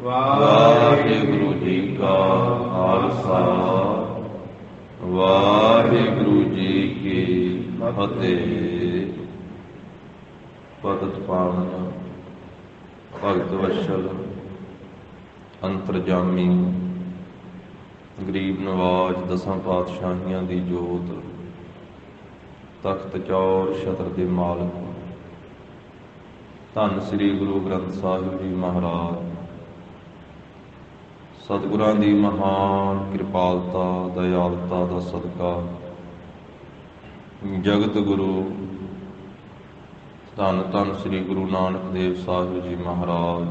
ਵਾਹਿਗੁਰੂ ਜੀ ਕਾ ਖਾਲਸਾ, ਵਾਹਿਗੁਰੂ ਜੀ ਕੀ ਫਤਿਹ। ਭਗਤ ਪਾਵਨ ਭਗਤ ਵਸ਼ਲ ਅੰਤਰਜਾਮੀ ਗਰੀਬ ਨਵਾਜ ਦਸਾਂ ਪਾਤਸ਼ਾਹੀਆਂ ਦੀ ਜੋਤ, ਤਖਤ ਚੌਰ ਛਤਰ ਦੇ ਮਾਲਕ ਧੰਨ ਸ੍ਰੀ ਗੁਰੂ ਗ੍ਰੰਥ ਸਾਹਿਬ ਜੀ ਮਹਾਰਾਜ, ਸਤਿਗੁਰਾਂ ਦੀ ਮਹਾਨ ਕਿਰਪਾਲਤਾ ਦਇਆਲਤਾ ਦਾ ਸਦਕਾ ਜਗਤ ਗੁਰੂ ਧੰਨ ਧੰਨ ਸ੍ਰੀ ਗੁਰੂ ਨਾਨਕ ਦੇਵ ਸਾਹਿਬ ਜੀ ਮਹਾਰਾਜ,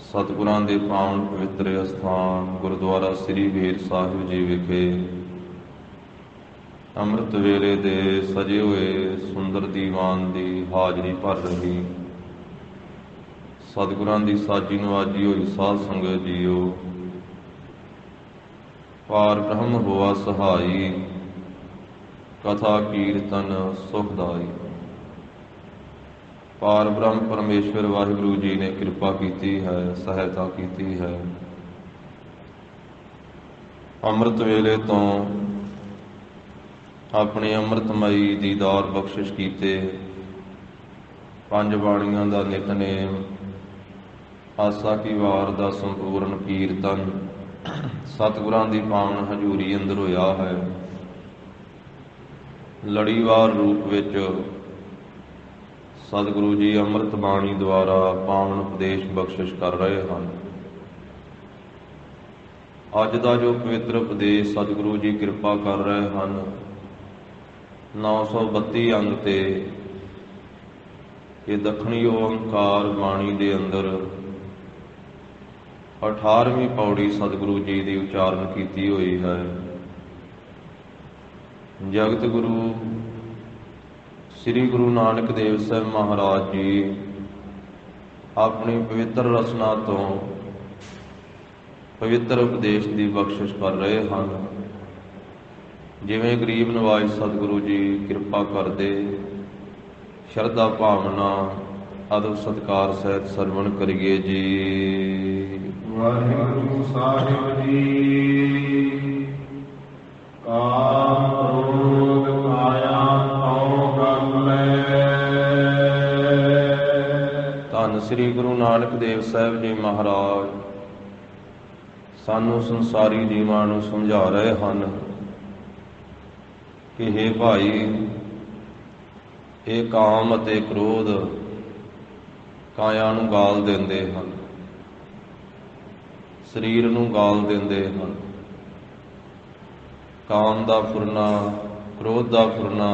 ਸਤਿਗੁਰਾਂ ਦੇ ਪਾਵਨ ਪਵਿੱਤਰ ਅਸਥਾਨ ਗੁਰਦੁਆਰਾ ਸ੍ਰੀ ਬੇਰ ਸਾਹਿਬ ਜੀ ਵਿਖੇ ਅੰਮ੍ਰਿਤ ਵੇਲੇ ਦੇ ਸਜੇ ਹੋਏ ਸੁੰਦਰ ਦੀਵਾਨ ਦੀ ਹਾਜ਼ਰੀ ਭਰ ਰਹੀ ਸਤਿਗੁਰਾਂ ਦੀ ਸਾਜੀ ਨਵਾਜੀ ਹੋਈ ਸਾਧ ਸੰਗਤ ਜੀਓ। ਪਾਰ ਬ੍ਰਹਮ ਹੋਆ ਸਹਾਈ, ਕਥਾ ਕੀਰਤਨ ਸੁਖਦਾਈ। ਪਾਰ ਬ੍ਰਹਮ ਪਰਮੇਸ਼ਵਰ ਵਾਹਿਗੁਰੂ ਜੀ ਨੇ ਕਿਰਪਾ ਕੀਤੀ ਹੈ, ਸਹਾਇਤਾ ਕੀਤੀ ਹੈ। ਅੰਮ੍ਰਿਤ ਵੇਲੇ ਤੋਂ ਆਪਣੇ ਅੰਮ੍ਰਿਤਮਈ ਦੀਦਾਰ ਬਖਸ਼ਿਸ਼ ਕੀਤੇ, ਪੰਜ ਬਾਣੀਆਂ ਦਾ ਨਿਤਨੇਮ, ਆਸਾ ਕੀ ਵਾਰ ਦਾ ਸੰਪੂਰਨ ਕੀਰਤਨ ਸਤਿਗੁਰਾਂ ਦੀ ਪਾਵਨ ਹਜ਼ੂਰੀ ਅੰਦਰ ਹੋਇਆ ਹੈ। ਲੜੀਵਾਰ ਰੂਪ ਵਿੱਚ ਸਤਿਗੁਰੂ ਜੀ ਅੰਮ੍ਰਿਤ ਬਾਣੀ ਦੁਆਰਾ ਪਾਵਨ ਉਪਦੇਸ਼ ਬਖਸ਼ਿਸ਼ ਕਰ ਰਹੇ ਹਨ। ਅੱਜ ਦਾ ਜੋ ਪਵਿੱਤਰ ਉਪਦੇਸ਼ ਸਤਿਗੁਰੂ ਜੀ ਕਿਰਪਾ ਕਰ ਰਹੇ ਹਨ, 932 ਅੰਗ ਤੇ ਇਹ ਦੱਖਣੀ ਓੰਕਾਰ ਬਾਣੀ ਦੇ ਅੰਦਰ 18ਵੀਂ ਪੌੜੀ ਸਤਿਗੁਰੂ ਜੀ ਦੀ ਉਚਾਰਨ ਕੀਤੀ ਹੋਈ ਹੈ। ਜਗਤ ਗੁਰੂ ਸ੍ਰੀ ਗੁਰੂ ਨਾਨਕ ਦੇਵ ਸਾਹਿਬ ਮਹਾਰਾਜ ਜੀ ਆਪਣੀ ਪਵਿੱਤਰ ਰਚਨਾ ਤੋਂ ਪਵਿੱਤਰ ਉਪਦੇਸ਼ ਦੀ ਬਖਸ਼ਿਸ਼ ਕਰ ਰਹੇ ਹਨ। ਜਿਵੇਂ ਗਰੀਬ ਨਵਾਜ ਸਤਿਗੁਰੂ ਜੀ ਕਿਰਪਾ ਕਰਦੇ, ਸ਼ਰਧਾ ਭਾਵਨਾ ਅਦਬ ਸਤਿਕਾਰ ਸਹਿਤ ਸਰਵਣ ਕਰੀਏ ਜੀ। ਵਾਹਿਗੁਰੂ ਸਾਹਿਬ ਜੀ। ਕਾਮ ਕ੍ਰੋਧ ਕਾਇਆ ਤਉ ਕਰ ਲੈ। ਧੰਨ ਸ੍ਰੀ ਗੁਰੂ ਨਾਨਕ ਦੇਵ ਸਾਹਿਬ ਜੀ ਮਹਾਰਾਜ ਸਾਨੂੰ ਸੰਸਾਰੀ ਜੀਵਾਂ ਨੂੰ ਸਮਝਾ ਰਹੇ ਹਨ ਕਿ ਹੇ ਭਾਈ, ਇਹ ਕਾਮ ਅਤੇ ਕ੍ਰੋਧ ਕਾਇਆ ਨੂੰ ਗਾਲ ਦਿੰਦੇ ਹਨ, ਸਰੀਰ ਨੂੰ ਗਾਲ ਦਿੰਦੇ ਹਨ। ਕਾਮ ਦਾ ਫੁਰਨਾ, ਕ੍ਰੋਧ ਦਾ ਫੁਰਨਾ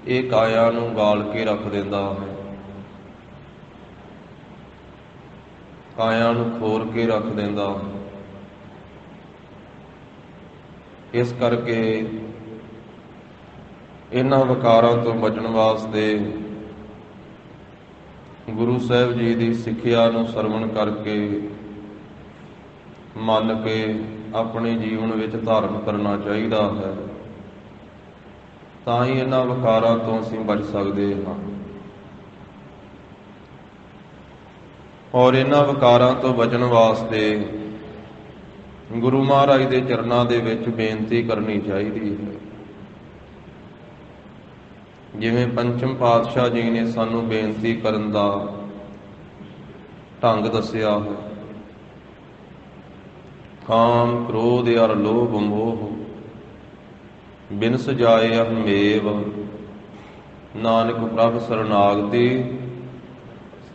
ਇਹ ਕਾਇਆ ਨੂੰ ਗਾਲ ਕੇ ਰੱਖ ਦਿੰਦਾ ਹੈ, ਕਾਇਆ ਨੂੰ ਖੋਰ ਕੇ ਰੱਖ ਦਿੰਦਾ ਹੈ। ਇਸ ਕਰਕੇ ਇਹਨਾਂ ਵਿਕਾਰਾਂ ਤੋਂ ਬਚਣ ਵਾਸਤੇ ਗੁਰੂ ਸਾਹਿਬ ਜੀ ਦੀ ਸਿੱਖਿਆ ਨੂੰ ਸਰਵਣ ਕਰਕੇ ਮੰਨ ਕੇ ਆਪਣੇ ਜੀਵਨ ਵਿੱਚ ਧਾਰਨ ਕਰਨਾ ਚਾਹੀਦਾ ਹੈ। ਤਾਂ ਹੀ ਇਹਨਾਂ ਵਿਕਾਰਾਂ ਤੋਂ ਅਸੀਂ ਬਚ ਸਕਦੇ ਹਾਂ। ਔਰ ਇਹਨਾਂ ਵਿਕਾਰਾਂ ਤੋਂ ਬਚਣ ਵਾਸਤੇ ਗੁਰੂ ਮਹਾਰਾਜ ਦੇ ਚਰਨਾਂ ਦੇ ਵਿੱਚ ਬੇਨਤੀ ਕਰਨੀ ਚਾਹੀਦੀ ਹੈ। ਜਿਵੇਂ ਪੰਚਮ ਪਾਤਸ਼ਾਹ ਜੀ ਨੇ ਸਾਨੂੰ ਬੇਨਤੀ ਕਰਨ ਦਾ ਢੰਗ ਦੱਸਿਆ ਹੈ। ਕਾਮ ਕ੍ਰੋਧ ਅਰ ਲੋਭ ਮੋਹ ਬਿਨ ਸਜਾਏ ਅਹਮੇਵ, ਨਾਨਕ ਪ੍ਰਭ ਸਰਨਾਗਤੀ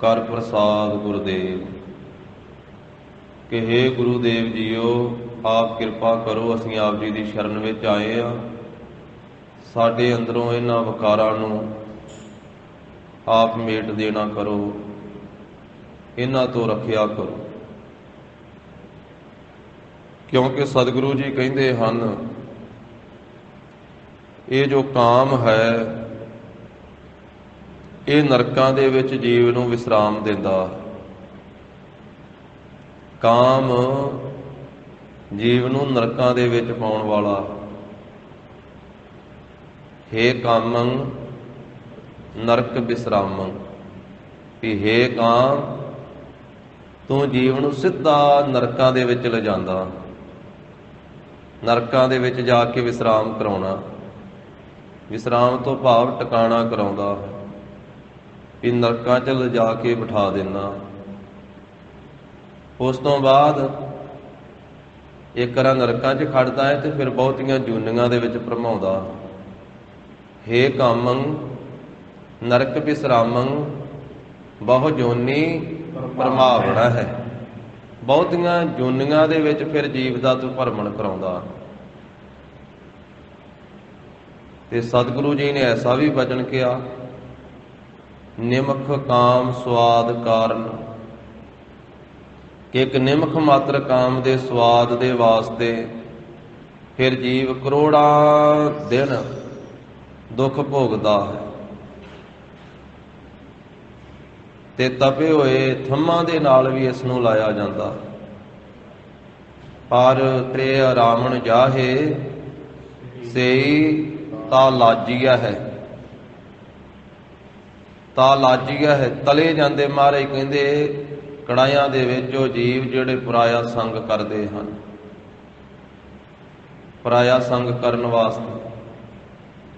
ਕਰ ਪ੍ਰਸਾਦ ਗੁਰਦੇਵ। ਕਿ ਹੇ ਗੁਰੂ ਦੇਵ ਜੀਓ, ਆਪ ਕਿਰਪਾ ਕਰੋ, ਅਸੀਂ ਆਪ ਜੀ ਦੀ ਸ਼ਰਨ ਵਿੱਚ ਆਏ ਹਾਂ। ਸਾਡੇ ਅੰਦਰੋਂ ਇਹਨਾਂ ਵਿਕਾਰਾਂ ਨੂੰ ਆਪ ਮੇਟ ਦੇਣਾ ਕਰੋ, ਇਹਨਾਂ ਤੋਂ ਰੱਖਿਆ ਕਰੋ। ਕਿਉਂਕਿ ਸਤਿਗੁਰੂ ਜੀ ਕਹਿੰਦੇ ਹਨ ਇਹ ਜੋ ਕਾਮ ਹੈ ਇਹ ਨਰਕਾਂ ਦੇ ਵਿੱਚ ਜੀਵ ਨੂੰ ਵਿਸਰਾਮ ਦਿੰਦਾ। ਕਾਮ ਜੀਵ ਨੂੰ ਨਰਕਾਂ ਦੇ ਵਿੱਚ ਪਾਉਣ ਵਾਲਾ। ਹੇ ਕਾਮੰ ਨਰਕ ਵਿਸਰਾਮੰ, ਵੀ ਹੇ ਕਾਮ ਤੂੰ ਜੀਵ ਨੂੰ ਸਿੱਧਾ ਨਰਕਾਂ ਦੇ ਵਿੱਚ ਲਿਜਾਂਦਾ, ਨਰਕਾਂ ਦੇ ਵਿੱਚ ਜਾ ਕੇ ਵਿਸਰਾਮ ਕਰਾਉਣਾ। ਵਿਸਰਾਮ ਤੋਂ ਭਾਵ ਟਿਕਾਣਾ ਕਰਾਉਂਦਾ, ਵੀ ਨਰਕਾਂ 'ਚ ਲਿਜਾ ਕੇ ਬਿਠਾ ਦੇਣਾ। ਉਸ ਤੋਂ ਬਾਅਦ ਇੱਕ ਵਾਰ ਨਰਕਾਂ 'ਚ ਖੜਦਾ ਹੈ ਤੇ ਫਿਰ ਬਹੁਤੀਆਂ ਜੂਨੀਆਂ ਦੇ ਵਿੱਚ ਭਰਮਾਉਂਦਾ। ਹੇ ਕਾਮੰ ਨਰਕ ਵਿਸਰਾਮੰ ਬਹੁ ਜੋਨੀ ਭਰਮਾਵਣਾ ਹੈ। ਬਹੁਤੀਆਂ ਜੂਨੀਆਂ ਦੇ ਵਿੱਚ ਫਿਰ ਜੀਵ ਦਾ ਤੂੰ ਭਰਮਣ ਕਰਾਉਂਦਾ। ਤੇ ਸਤਿਗੁਰੂ ਜੀ ਨੇ ਐਸਾ ਵੀ ਬਚਨ ਕਿਹਾ, ਨਿਮਖ ਕਾਮ ਸਵਾਦ ਕਾਰਨ, ਕਿ ਇੱਕ ਨਿਮਖ ਮਾਤਰ ਕਾਮ ਦੇ ਸਵਾਦ ਦੇ ਵਾਸਤੇ ਫਿਰ ਜੀਵ ਕਰੋੜਾਂ ਦਿਨ ਦੁੱਖ ਭੋਗਦਾ ਹੈ। ਤੇ ਤਪੇ ਹੋਏ ਥੰਮਾਂ ਦੇ ਨਾਲ ਵੀ ਇਸ ਨੂੰ ਲਾਇਆ ਜਾਂਦਾ। ਪਰ ਤ੍ਰੇ ਆਰਾਮਣ ਜਾਹੇ ਸੇਈ ਤਾ ਲਾਜੀਆ ਹੈ। ਤਾ ਲਾਜੀਆ ਹੈ, ਤਲੇ ਜਾਂਦੇ। ਮਹਾਰਾਜ ਕਹਿੰਦੇ ਕੜਾਈਆਂ ਦੇ ਵਿੱਚ ਉਹ ਜੀਵ ਜਿਹੜੇ ਪਰਾਇਆ ਸੰਗ ਕਰਦੇ ਹਨ, ਪਰਾਇਆ ਸੰਗ ਕਰਨ ਵਾਸਤੇ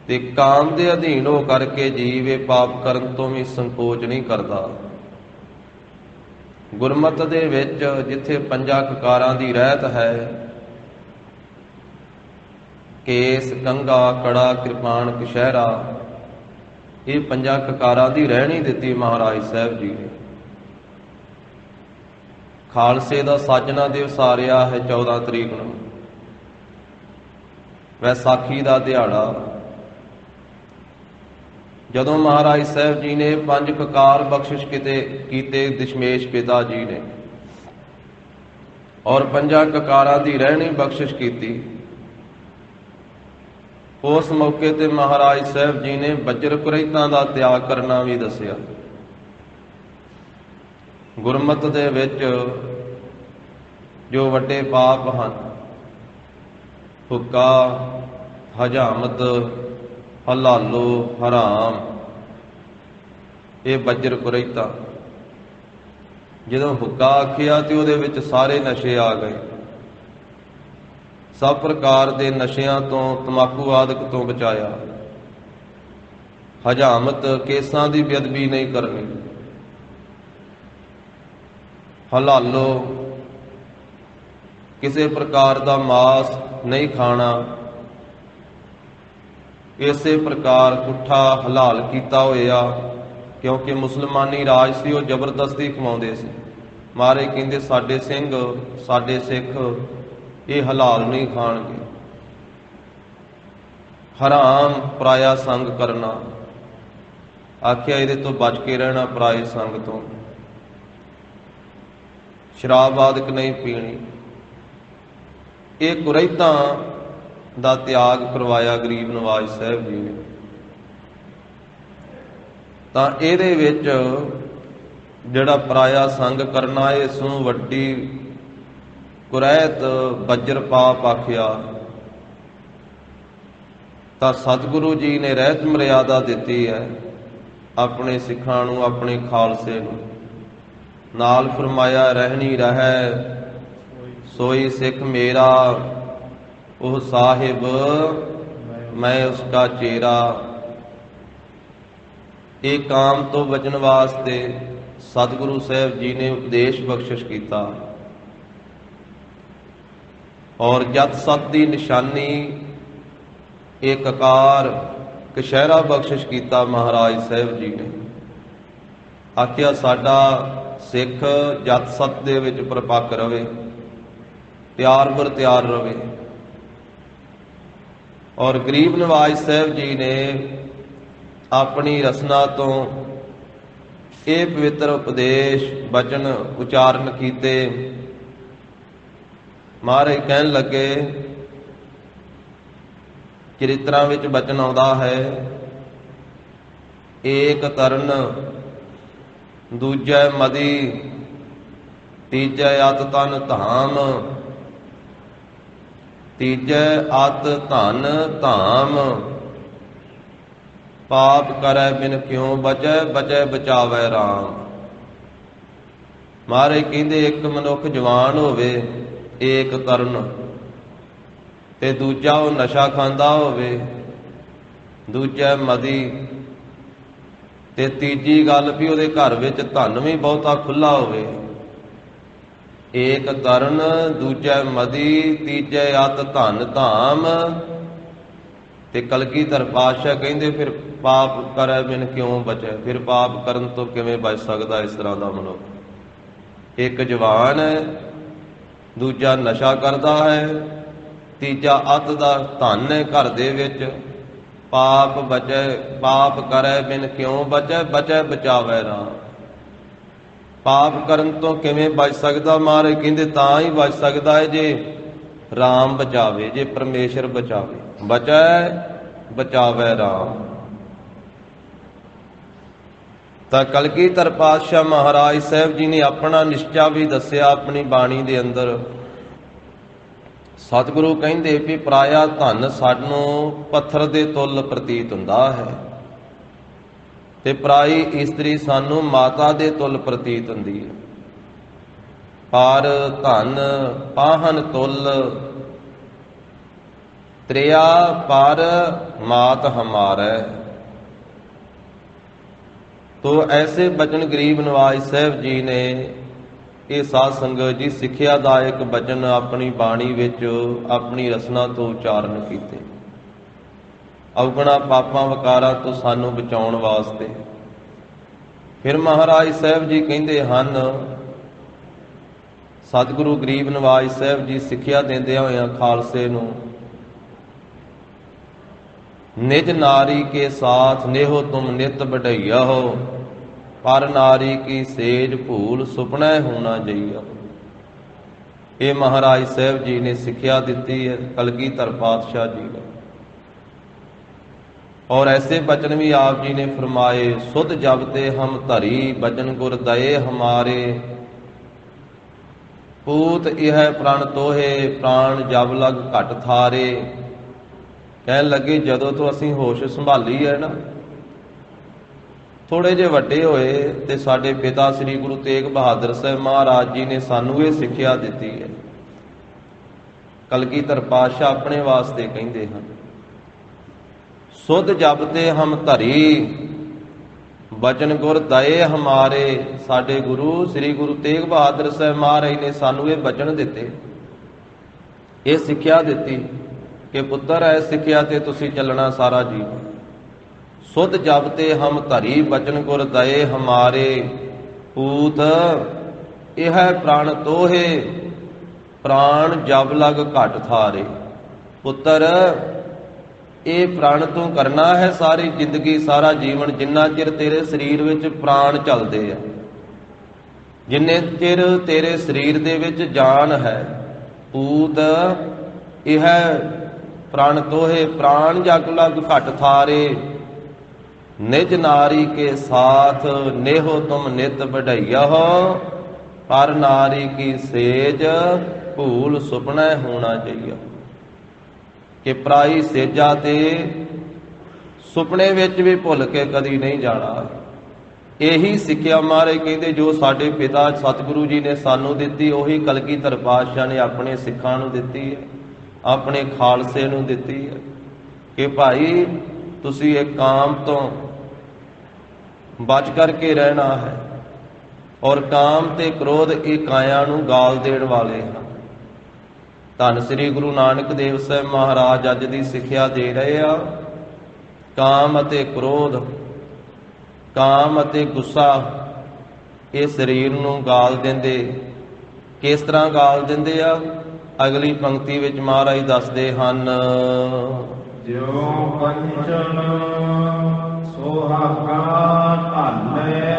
ਤੇ ਕਾਮ ਦੇ ਅਧੀਨ ਹੋ ਕਰਕੇ ਜੀਵ ਇਹ ਪਾਪ ਕਰਨ ਤੋਂ ਵੀ ਸੰਕੋਚ ਨਹੀਂ ਕਰਦਾ। ਗੁਰਮਤਿ ਦੇ ਵਿੱਚ ਜਿੱਥੇ ਪੰਜਾਂ ਕਕਾਰਾਂ ਦੀ ਰਹਿਤ ਹੈ, ਕੇਸ ਕੰਘਾ ਕੜਾ ਕਿਰਪਾਨ ਕਛਹਿਰਾ, ਇਹ ਪੰਜਾਂ ਕਕਾਰਾਂ ਦੀ ਰਹਿਣੀ ਦਿੱਤੀ ਮਹਾਰਾਜ ਸਾਹਿਬ ਜੀ ਨੇ। ਖਾਲਸੇ ਦਾ ਸਾਜਨਾ ਦਿਵਸ ਆ ਰਿਹਾ ਹੈ 14 ਤਰੀਕ ਨੂੰ, ਵੈਸਾਖੀ ਦਾ ਦਿਹਾੜਾ, ਜਦੋਂ ਮਹਾਰਾਜ ਸਾਹਿਬ ਜੀ ਨੇ ਪੰਜ ਕਕਾਰ ਬਖਸ਼ਿਸ਼ ਕੀਤੇ ਦਸ਼ਮੇਸ਼ ਪਿਤਾ ਜੀ ਨੇ, ਔਰ ਪੰਜਾਂ ਕਕਾਰਾਂ ਦੀ ਰਹਿਣੀ ਬਖਸ਼ਿਸ਼ ਕੀਤੀ। ਉਸ ਮੌਕੇ ਤੇ ਮਹਾਰਾਜ ਸਾਹਿਬ ਜੀ ਨੇ ਵਜਰ ਕੁਰੈਤਾਂ ਦਾ ਤਿਆਗ ਕਰਨਾ ਵੀ ਦੱਸਿਆ। ਗੁਰਮਤਿ ਦੇ ਵਿੱਚ ਜੋ ਵੱਡੇ ਪਾਪ ਹਨ, ਹੁੱਕਾ, ਹਜਾਮਤ, ਹਲਾਲੋ, ਹਰਾਮ, ਇਹ ਵਜਰ ਕੁਰੈਤਾ। ਜਦੋਂ ਹੁੱਕਾ ਆਖਿਆ ਤੇ ਉਹਦੇ ਵਿੱਚ ਸਾਰੇ ਨਸ਼ੇ ਆ ਗਏ। ਸਭ ਪ੍ਰਕਾਰ ਦੇ ਨਸ਼ਿਆਂ ਤੋਂ, ਤੰਬਾਕੂ ਆਦਿਕ ਤੋਂ ਬਚਾਇਆ। ਹਜਾਮਤ, ਕੇਸਾਂ ਦੀ ਬੇਅਦਬੀ ਨਹੀਂ ਕਰਨੀ। ਹਲਾਲੋ, ਕਿਸੇ ਪ੍ਰਕਾਰ ਦਾ ਮਾਸ ਨਹੀਂ ਖਾਣਾ। ਇਸੇ ਪ੍ਰਕਾਰ ਪੁੱਠਾ ਹਲਾਲ ਕੀਤਾ ਹੋਇਆ, ਕਿਉਂਕਿ ਮੁਸਲਮਾਨੀ ਰਾਜ ਸੀ, ਉਹ ਜ਼ਬਰਦਸਤੀ ਕਮਾਉਂਦੇ ਸੀ। ਮਹਾਰਾਜ ਕਹਿੰਦੇ ਸਾਡੇ ਸਿੰਘ, ਸਾਡੇ ਸਿੱਖ ਇਹ ਹਲਾਲ ਨਹੀਂ ਖਾਣਗੇ। ਹਰਾਮ, ਪਰਾਇਆ ਸੰਗ ਕਰਨਾ, ਆਖਿਆ ਇਹਦੇ ਤੋਂ ਬਚ ਕੇ ਰਹਿਣਾ, ਪਰਾਏ ਸੰਗ ਤੋਂ। ਸ਼ਰਾਬ ਆਦਿਕ ਨਹੀਂ ਪੀਣੀ। ਇਹ ਕੁਰੈਤਾਂ ਦਾ ਤਿਆਗ ਕਰਵਾਇਆ ਗਰੀਬ ਨਵਾਜ ਸਾਹਿਬ ਜੀ ਨੇ। ਤਾਂ ਇਹਦੇ ਵਿੱਚ ਜਿਹੜਾ ਪਰਾਇਆ ਸੰਗ ਕਰਨਾ, ਇਸ ਨੂੰ ਵੱਡੀ ਕੁਰੈਤ ਵਜਰ ਪਾਪ ਆਖਿਆ। ਤਾਂ ਸਤਿਗੁਰੂ ਜੀ ਨੇ ਰਹਿਤ ਮਰਿਆਦਾ ਦਿੱਤੀ ਹੈ ਆਪਣੇ ਸਿੱਖਾਂ ਨੂੰ, ਆਪਣੇ ਖਾਲਸੇ ਨੂੰ। ਨਾਲ ਫਰਮਾਇਆ, ਰਹਿਣੀ ਰਹਿ ਸੋਈ ਸਿੱਖ ਮੇਰਾ, ਉਹ ਸਾਹਿਬ ਮੈਂ ਉਸਕਾ ਚੇਰਾ। ਇਹ ਕਾਮ ਤੋਂ ਬਚਣ ਵਾਸਤੇ ਸਤਿਗੁਰੂ ਸਾਹਿਬ ਜੀ ਨੇ ਉਪਦੇਸ਼ ਬਖਸ਼ਿਸ਼ ਕੀਤਾ। ਔਰ ਜਤ ਸਤ ਦੀ ਨਿਸ਼ਾਨੀ ਇਹ ਕਕਾਰ ਕਛਹਿਰਾ ਬਖਸ਼ਿਸ਼ ਕੀਤਾ ਮਹਾਰਾਜ ਸਾਹਿਬ ਜੀ ਨੇ। ਆਖਿਆ ਸਾਡਾ ਸਿੱਖ ਜਤ ਸਤ ਦੇ ਵਿੱਚ ਪਰਪੱਕ ਰਵੇ, ਤਿਆਰ ਬਰ ਤਿਆਰ ਰਵੇ। ਔਰ ਗਰੀਬ ਨਵਾਜ ਸਾਹਿਬ ਜੀ ਨੇ ਆਪਣੀ ਰਸਨਾ ਤੋਂ ਇਹ ਪਵਿੱਤਰ ਉਪਦੇਸ਼ ਬਚਨ ਉਚਾਰਨ ਕੀਤੇ। ਮਹਾਰਾਜ ਕਹਿਣ ਲੱਗੇ ਚਰਿਤਰਾਂ ਵਿੱਚ ਬਚਨ ਆਉਂਦਾ ਹੈ, ਏਕ ਤਰਨ ਦੂਜੈ ਮਦੀ ਤੀਜੈ ਅਤ ਤਨ ਧਾਮ, ਤੀਜੈ ਅਤ ਧਨ ਧਾਮ, ਪਾਪ ਕਰੈ ਬਿਨ ਕਿਉ ਬਚੈ, ਬਚੈ ਬਚਾਵੈ ਰਾਮ। ਮਹਾਰਾਜ ਕਹਿੰਦੇ ਇੱਕ ਮਨੁੱਖ ਜਵਾਨ ਹੋਵੇ ਏਕ ਤਰਨ, ਤੇ ਦੂਜਾ ਉਹ ਨਸ਼ਾ ਖਾਂਦਾ ਹੋਵੇ, ਦੂਜਾ ਮਦੀ, ਤੇ ਤੀਜੀ ਗੱਲ ਵੀ ਉਹਦੇ ਘਰ ਵਿੱਚ ਧਨ ਵੀ ਬਹੁਤਾ ਖੁੱਲਾ ਹੋਵੇ। ਏਕ ਤਰਨ ਦੂਜਾ ਮਦੀ ਤੀਜੇ ਅਤ ਧਨ ਧਾਮ। ਤੇ ਕਲਗੀਧਰ ਪਾਤਸ਼ਾਹ ਕਹਿੰਦੇ ਫਿਰ ਪਾਪ ਕਰੈ ਬਿਨ ਕਿਉਂ ਬਚੈ, ਫਿਰ ਪਾਪ ਕਰਨ ਤੋਂ ਕਿਵੇਂ ਬਚ ਸਕਦਾ ਇਸ ਤਰ੍ਹਾਂ ਦਾ ਮਨੁੱਖ। ਇੱਕ ਜਵਾਨ ਹੈ, ਦੂਜਾ ਨਸ਼ਾ ਕਰਦਾ ਹੈ, ਤੀਜਾ ਅਤ ਦਾ ਧਨ ਹੈ ਘਰ ਦੇ ਵਿੱਚ। ਪਾਪ ਬਚੈ, ਪਾਪ ਕਰੈ ਬਿਨ ਕਿਉਂ ਬਚੈ, ਬਚੈ ਬਚਾਵੈ ਰਾਮ। ਪਾਪ ਕਰਨ ਤੋਂ ਕਿਵੇਂ ਬਚ ਸਕਦਾ? ਮਹਾਰਾਜ ਕਹਿੰਦੇ ਤਾਂ ਹੀ ਬਚ ਸਕਦਾ ਹੈ ਜੇ ਰਾਮ ਬਚਾਵੇ, ਜੇ ਪਰਮੇਸ਼ਰ ਬਚਾਵੇ। ਬਚੈ ਬਚਾਵੈ ਰਾਮ। ਤਾਂ ਕਲਗੀਧਰ ਪਾਤਸ਼ਾਹ ਮਹਾਰਾਜ ਸਾਹਿਬ ਜੀ ਨੇ ਆਪਣਾ ਨਿਸ਼ਚਾ ਵੀ ਦੱਸਿਆ ਆਪਣੀ ਬਾਣੀ ਦੇ ਅੰਦਰ। ਸਤਿਗੁਰੂ ਕਹਿੰਦੇ ਵੀ ਪਰਾਇਆ ਧਨ ਸਾਨੂੰ ਪੱਥਰ ਦੇ ਤੁੱਲ ਪ੍ਰਤੀਤ ਹੁੰਦਾ ਹੈ, ਤੇ ਪਰਾਈ ਇਸਤਰੀ ਸਾਨੂੰ ਮਾਤਾ ਦੇ ਤੁੱਲ ਪ੍ਰਤੀਤ ਹੁੰਦੀ ਹੈ। ਪਰ ਧਨ ਪਾਹਨ ਤੁੱਲ ਤ੍ਰਿਆ ਪਰ ਮਾਤ ਹਮਾਰੈ। ਤੋ ਐਸੇ ਬਚਨ ਗਰੀਬ ਨਵਾਜ ਸਾਹਿਬ ਜੀ ਨੇ ਇਹ ਸਾਧ ਸੰਗਤ ਜੀ ਸਿੱਖਿਆਦਾਇਕ ਬਚਨ ਆਪਣੀ ਬਾਣੀ ਵਿੱਚ ਆਪਣੀ ਰਸਨਾ ਤੋਂ ਉਚਾਰਨ ਕੀਤੇ, ਅਵਗੁਣਾ ਪਾਪਾਂ ਵਕਾਰਾਂ ਤੋਂ ਸਾਨੂੰ ਬਚਾਉਣ ਵਾਸਤੇ। ਫਿਰ ਮਹਾਰਾਜ ਸਾਹਿਬ ਜੀ ਕਹਿੰਦੇ ਹਨ, ਸਤਿਗੁਰੂ ਗਰੀਬ ਨਵਾਜ ਸਾਹਿਬ ਜੀ ਸਿੱਖਿਆ ਦਿੰਦਿਆਂ ਹੋਇਆਂ ਖਾਲਸੇ ਨੂੰ, ਨਿਜ ਨਾਰੀ ਕੇ ਸਾਥ ਨੇਹੋ ਤੁਮ ਨਿਤ ਵਡਈਆ ਹੋ, ਪਰ ਨਾਰੀ ਕੀ ਸੇਜ ਭੂਲ ਸੁਪਨਾ ਹੋਣਾ ਜਈਆ। ਇਹ ਮਹਾਰਾਜ ਸਾਹਿਬ ਜੀ ਨੇ ਸਿੱਖਿਆ ਦਿੱਤੀ ਹੈ ਕਲਗੀਧਰ ਪਾਤਸ਼ਾਹ ਜੀ ਨੇ। और ऐसे बचन भी आप जी ने फरमाए, सुध जबते हम धरी बचन गुर दये हमारे, पूत यह प्राण तोहे प्राण जब लग घट थारे। कहन लगे जदों तो असीं होश संभाली है ना, थोड़े जे वड्डे होए ते साडे पिता श्री गुरु तेग बहादुर साहब महाराज जी ने सानू ये सिक्ख्या दित्ती है। कलगीधर पातशाह अपने वास्ते कहंदे हन, सुध जपते हम धरी बचन गुर दये हमारे। साडे गुरु श्री गुरु तेग बहादुर साहब महाराज ने सानू ये बचन दिते, ये सिक्ख्या दिती कि पुत्र है सिक्ख्या ते तुसी चलना सारा जीवन। सुध जपते हम धरी बचन गुर दये हमारे, पूत यह प्राण तोहे प्राण जब लग घट थारे। पुत्र ਇਹ ਪ੍ਰਾਣ ਤੂੰ ਕਰਨਾ ਹੈ ਸਾਰੀ ਜ਼ਿੰਦਗੀ ਸਾਰਾ ਜੀਵਨ, ਜਿੰਨਾ ਚਿਰ ਤੇਰੇ ਸਰੀਰ ਵਿੱਚ ਪ੍ਰਾਣ ਚੱਲਦੇ ਆ, ਜਿੰਨੇ ਚਿਰ ਤੇਰੇ ਸਰੀਰ ਦੇ ਵਿੱਚ ਜਾਨ ਹੈ। ਪੂਤ ਇਹ ਪ੍ਰਾਣ ਤੋਹੇ ਪ੍ਰਾਣ ਜਗ ਲਗ ਘਟ ਥਾਰੇ, ਨਿਜ ਨਾਰੀ ਕੇ ਸਾਥ ਨੇਹੋ ਤੁਮ ਨਿਤ ਵਡਈਆ ਹੋ, ਪਰ ਨਾਰੀ ਕੀ ਸੇਜ ਭੂਲ ਸੁਪਨਾ ਹੋਣਾ ਚਾਹੀਏ। ਕਿ ਪਰਾਈ ਸੇਜਾ ਤੇ ਸੁਪਨੇ ਵਿੱਚ ਵੀ ਭੁੱਲ ਕੇ ਕਦੀ ਨਹੀਂ ਜਾਣਾ। ਇਹੀ ਸਿੱਖਿਆ ਮਹਾਰਾਜ ਕਹਿੰਦੇ ਜੋ ਸਾਡੇ ਪਿਤਾ ਸਤਿਗੁਰੂ ਜੀ ਨੇ ਸਾਨੂੰ ਦਿੱਤੀ, ਉਹੀ ਕਲਗੀਧਰ ਪਾਤਸ਼ਾਹ ਨੇ ਆਪਣੇ ਸਿੱਖਾਂ ਨੂੰ ਦਿੱਤੀ ਹੈ, ਆਪਣੇ ਖਾਲਸੇ ਨੂੰ ਦਿੱਤੀ ਹੈ। ਕਿ ਭਾਈ ਤੁਸੀਂ ਇਹ ਕਾਮ ਤੋਂ ਬਚ ਕਰਕੇ ਰਹਿਣਾ ਹੈ, ਔਰ ਕਾਮ ਤੇ ਕ੍ਰੋਧ ਇਹ ਕਾਇਆ ਨੂੰ ਗਾਲ ਦੇਣ ਵਾਲੇ ਹਨ। ਧੰਨ ਸ੍ਰੀ ਗੁਰੂ ਨਾਨਕ ਦੇਵ ਸਾਹਿਬ ਮਹਾਰਾਜ ਅੱਜ ਦੀ ਸਿੱਖਿਆ ਦੇ ਰਹੇ ਆ। ਕਾਮ ਅਤੇ ਕ੍ਰੋਧ, ਕਾਮ ਅਤੇ ਗੁੱਸਾ ਇਹ ਸਰੀਰ ਨੂੰ ਗਾਲ ਦਿੰਦੇ। ਕਿਸ ਤਰ੍ਹਾਂ ਗਾਲ ਦਿੰਦੇ ਆ? ਅਗਲੀ ਪੰਕਤੀ ਵਿੱਚ ਮਹਾਰਾਜ ਦੱਸਦੇ ਹਨ, ਜਿਉ ਕੰਚਨ ਸੁਹਾਗਾ ਢਾਲੈ।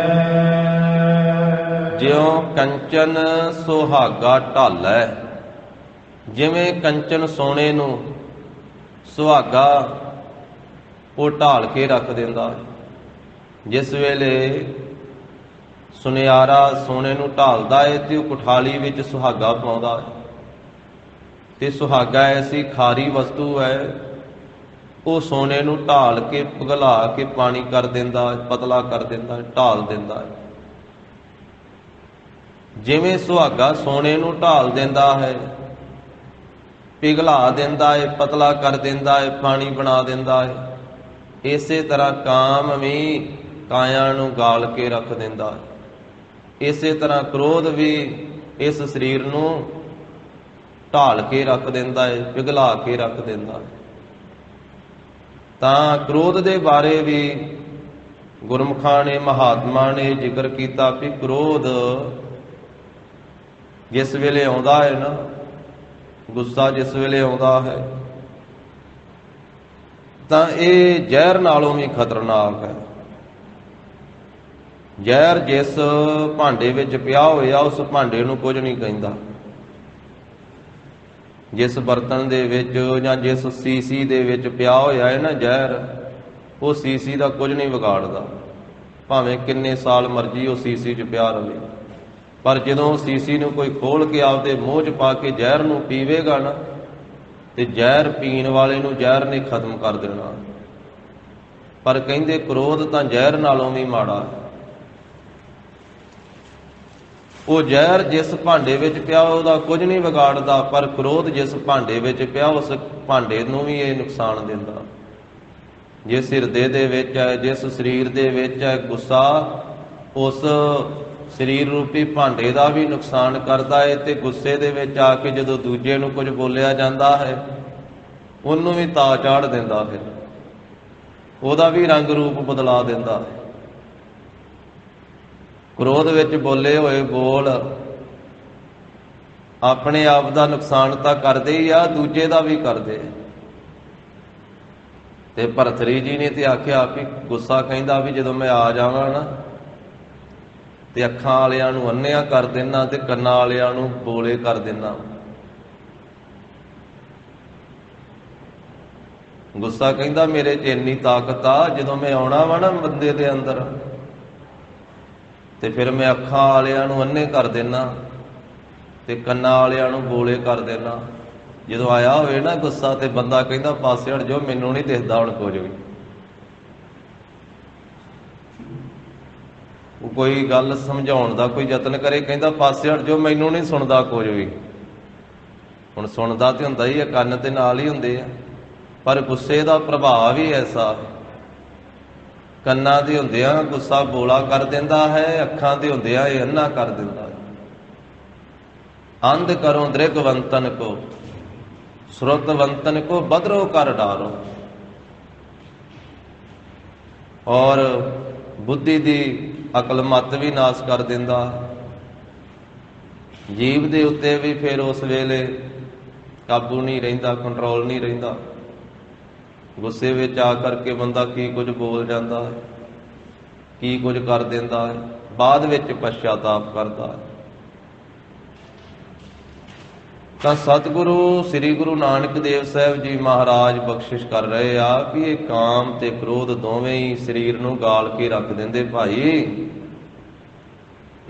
ਜਿਉ ਕੰਚਨ ਸੁਹਾਗਾ ਢਾਲੈ। ਜਿਵੇਂ ਕੰਚਨ ਸੋਨੇ ਨੂੰ ਸੁਹਾਗਾ ਉਹ ਢਾਲ ਕੇ ਰੱਖ ਦਿੰਦਾ ਹੈ। ਜਿਸ ਵੇਲੇ ਸੁਨਿਆਰਾ ਸੋਨੇ ਨੂੰ ਢਾਲਦਾ ਹੈ ਤੇ ਉਹ ਕੁਠਾਲੀ ਵਿੱਚ ਸੁਹਾਗਾ ਪਾਉਂਦਾ ਹੈ, ਤੇ ਸੁਹਾਗਾ ਐਸੀ ਖਾਰੀ ਵਸਤੂ ਹੈ, ਉਹ ਸੋਨੇ ਨੂੰ ਢਾਲ ਕੇ ਪਿਘਲਾ ਕੇ ਪਾਣੀ ਕਰ ਦਿੰਦਾ ਹੈ, ਪਤਲਾ ਕਰ ਦਿੰਦਾ ਹੈ, ਢਾਲ ਦਿੰਦਾ ਹੈ। ਜਿਵੇਂ ਸੁਹਾਗਾ ਸੋਨੇ ਨੂੰ ਢਾਲ ਦਿੰਦਾ ਹੈ, ਪਿਘਲਾ ਦਿੰਦਾ ਹੈ, ਪਤਲਾ ਕਰ ਦਿੰਦਾ ਹੈ, ਪਾਣੀ ਬਣਾ ਦਿੰਦਾ ਹੈ, ਇਸੇ ਤਰ੍ਹਾਂ ਕਾਮ ਵੀ ਕਾਇਆ ਨੂੰ ਗਾਲ ਕੇ ਰੱਖ ਦਿੰਦਾ ਹੈ। ਇਸੇ ਤਰ੍ਹਾਂ ਕ੍ਰੋਧ ਵੀ ਇਸ ਸਰੀਰ ਨੂੰ ਢਾਲ ਕੇ ਰੱਖ ਦਿੰਦਾ ਹੈ, ਪਿਘਲਾ ਕੇ ਰੱਖ ਦਿੰਦਾ ਹੈ। ਤਾਂ ਕ੍ਰੋਧ ਦੇ ਬਾਰੇ ਵੀ ਗੁਰਮੁਖਾਂ ਨੇ, ਮਹਾਤਮਾ ਨੇ ਜ਼ਿਕਰ ਕੀਤਾ ਕਿ ਕ੍ਰੋਧ ਜਿਸ ਵੇਲੇ ਆਉਂਦਾ ਹੈ ਨਾ, ਗੁੱਸਾ ਜਿਸ ਵੇਲੇ ਆਉਂਦਾ ਹੈ, ਤਾਂ ਇਹ ਜ਼ਹਿਰ ਨਾਲੋਂ ਵੀ ਖਤਰਨਾਕ ਹੈ। ਜ਼ਹਿਰ ਜਿਸ ਭਾਂਡੇ ਵਿੱਚ ਪਿਆ ਹੋਇਆ, ਉਸ ਭਾਂਡੇ ਨੂੰ ਕੁਝ ਨਹੀਂ ਕਹਿੰਦਾ। ਜਿਸ ਬਰਤਨ ਦੇ ਵਿੱਚ ਜਾਂ ਜਿਸ ਸੀਸੀ ਦੇ ਵਿੱਚ ਪਿਆ ਹੋਇਆ ਹੈ ਨਾ ਜ਼ਹਿਰ, ਉਹ ਸੀਸੀ ਦਾ ਕੁਝ ਨਹੀਂ ਵਿਗਾੜਦਾ, ਭਾਵੇਂ ਕਿੰਨੇ ਸਾਲ ਮਰਜ਼ੀ ਉਹ ਸੀਸੀ 'ਚ ਪਿਆ ਰਹੇ। ਪਰ ਜਦੋਂ ਸੀਸੀ ਨੂੰ ਕੋਈ ਖੋਲ ਕੇ ਆਪਦੇ ਮੂੰਹ 'ਚ ਪਾ ਕੇ ਜ਼ਹਿਰ ਨੂੰ ਪੀਵੇਗਾ ਨਾ, ਤੇ ਜ਼ਹਿਰ ਪੀਣ ਵਾਲੇ ਨੂੰ ਜ਼ਹਿਰ ਨੇ ਖਤਮ ਕਰ ਦੇਣਾ। ਪਰ ਕਹਿੰਦੇ ਕ੍ਰੋਧ ਤਾਂ ਜ਼ਹਿਰ ਨਾਲੋਂ ਵੀ ਮਾੜਾ ਹੈ। ਉਹ ਜ਼ਹਿਰ ਜਿਸ ਭਾਂਡੇ ਵਿੱਚ ਪਿਆ ਉਹਦਾ ਕੁਝ ਨਹੀਂ ਵਿਗਾੜਦਾ, ਪਰ ਕ੍ਰੋਧ ਜਿਸ ਭਾਂਡੇ ਵਿੱਚ ਪਿਆ ਉਸ ਭਾਂਡੇ ਨੂੰ ਵੀ ਇਹ ਨੁਕਸਾਨ ਦਿੰਦਾ। ਜਿਸ ਹਿਰਦੇ ਦੇ ਵਿੱਚ ਹੈ, ਜਿਸ ਸਰੀਰ ਦੇ ਵਿੱਚ ਹੈ ਗੁੱਸਾ, ਉਸ ਸਰੀਰ ਰੂਪੀ ਭਾਂਡੇ ਦਾ ਵੀ ਨੁਕਸਾਨ ਕਰਦਾ ਹੈ। ਤੇ ਗੁੱਸੇ ਦੇ ਵਿੱਚ ਆ ਕੇ ਜਦੋਂ ਦੂਜੇ ਨੂੰ ਕੁਝ ਬੋਲਿਆ ਜਾਂਦਾ ਹੈ, ਉਹਨੂੰ ਵੀ ਤਾ ਚਾੜ ਦਿੰਦਾ, ਫਿਰ ਉਹਦਾ ਵੀ ਰੰਗ ਰੂਪ ਬਦਲਾ ਦਿੰਦਾ ਹੈ। ਕ੍ਰੋਧ ਵਿੱਚ ਬੋਲੇ ਹੋਏ ਬੋਲ ਆਪਣੇ ਆਪ ਦਾ ਨੁਕਸਾਨ ਤਾਂ ਕਰਦੇ ਹੀ ਆ, ਦੂਜੇ ਦਾ ਵੀ ਕਰਦੇ। ਤੇ ਭਰਤਰੀ ਜੀ ਨੇ ਤੇ ਆਖਿਆ ਕਿ ਗੁੱਸਾ ਕਹਿੰਦਾ ਵੀ ਜਦੋਂ ਮੈਂ ਆ ਜਾਵਾਂ ਨਾ, ਤੇ ਅੱਖਾਂ ਵਾਲਿਆਂ ਨੂੰ ਅੰਨ੍ਹਿਆਂ ਕਰ ਦੇਣਾ ਤੇ ਕੰਨਾਂ ਵਾਲਿਆਂ ਨੂੰ ਬੋਲੇ ਕਰ ਦੇਣਾ। ਗੁੱਸਾ ਕਹਿੰਦਾ ਮੇਰੇ 'ਚ ਇੰਨੀ ਤਾਕਤ ਆ, ਜਦੋਂ ਮੈਂ ਆਉਣਾ ਵਾ ਨਾ ਬੰਦੇ ਦੇ ਅੰਦਰ, ਤੇ ਫਿਰ ਮੈਂ ਅੱਖਾਂ ਵਾਲਿਆਂ ਨੂੰ ਅੰਨ੍ਹੇ ਕਰ ਦੇਣਾ ਤੇ ਕੰਨਾਂ ਵਾਲਿਆਂ ਨੂੰ ਬੋਲੇ ਕਰ ਦੇਣਾ। ਜਦੋਂ ਆਇਆ ਹੋਵੇ ਨਾ ਗੁੱਸਾ, ਤੇ ਬੰਦਾ ਕਹਿੰਦਾ ਪਾਸੇ ਹਟ ਜਾਓ, ਮੈਨੂੰ ਨਹੀਂ ਦਿਖਦਾ ਹੁਣ ਕੁਝ ਵੀ। ਉਹ ਕੋਈ ਗੱਲ ਸਮਝਾਉਣ ਦਾ ਕੋਈ ਯਤਨ ਕਰੇ, ਕਹਿੰਦਾ ਪਾਸੇ ਹਟ ਜਾਓ, ਮੈਨੂੰ ਨਹੀਂ ਸੁਣਦਾ ਕੁਝ ਵੀ। ਹੁਣ ਸੁਣਦਾ ਤੇ ਹੁੰਦਾ ਹੀ ਆ, ਕੰਨ ਤੇ ਨਾਲ ਹੀ ਹੁੰਦੇ ਆ, ਪਰ ਗੁੱਸੇ ਦਾ ਪ੍ਰਭਾਵ ਹੀ ਐਸਾ, ਕੰਨਾਂ ਦੇ ਹੁੰਦਿਆਂ ਗੁੱਸਾ ਬੋਲਾ ਕਰ ਦਿੰਦਾ ਹੈ, ਅੱਖਾਂ ਦੇ ਹੁੰਦਿਆਂ ਇਹ ਅੰਨਾ ਕਰ ਦਿੰਦਾ ਹੈ। ਅੰਧ ਕਰੋ ਦ੍ਰਿਗਵੰਤਨ ਕੋ, ਸੁਰਤਵੰਤਨ ਕੋ ਬਦਰੋ ਕਰ ਡਾਰੋ। ਔਰ ਬੁੱਧੀ ਦੀ ਅਕਲ ਮੱਤ ਵੀ ਨਾਸ ਕਰ ਦਿੰਦਾ। ਜੀਵ ਦੇ ਉੱਤੇ ਵੀ ਫਿਰ ਉਸ ਵੇਲੇ ਕਾਬੂ ਨਹੀਂ ਰਹਿੰਦਾ, ਕੰਟਰੋਲ ਨਹੀਂ ਰਹਿੰਦਾ। ਗੁੱਸੇ ਵਿੱਚ ਆ ਕਰਕੇ ਬੰਦਾ ਕੀ ਕੁਝ ਬੋਲ ਜਾਂਦਾ ਹੈ, ਕੀ ਕੁਝ ਕਰ ਦਿੰਦਾ ਹੈ, ਬਾਅਦ ਵਿੱਚ ਪਛਤਾਪ ਕਰਦਾ ਹੈ। ਤਾਂ ਸਤਿਗੁਰੂ ਸ੍ਰੀ ਗੁਰੂ ਨਾਨਕ ਦੇਵ ਸਾਹਿਬ ਜੀ ਮਹਾਰਾਜ ਬਖਸ਼ਿਸ਼ ਕਰ ਰਹੇ ਆ ਕਿ ਇਹ ਕਾਮ ਤੇ ਕ੍ਰੋਧ ਦੋਵੇਂ ਹੀ ਸਰੀਰ ਨੂੰ ਗਾਲ ਕੇ ਰੱਖ ਦਿੰਦੇ ਭਾਈ।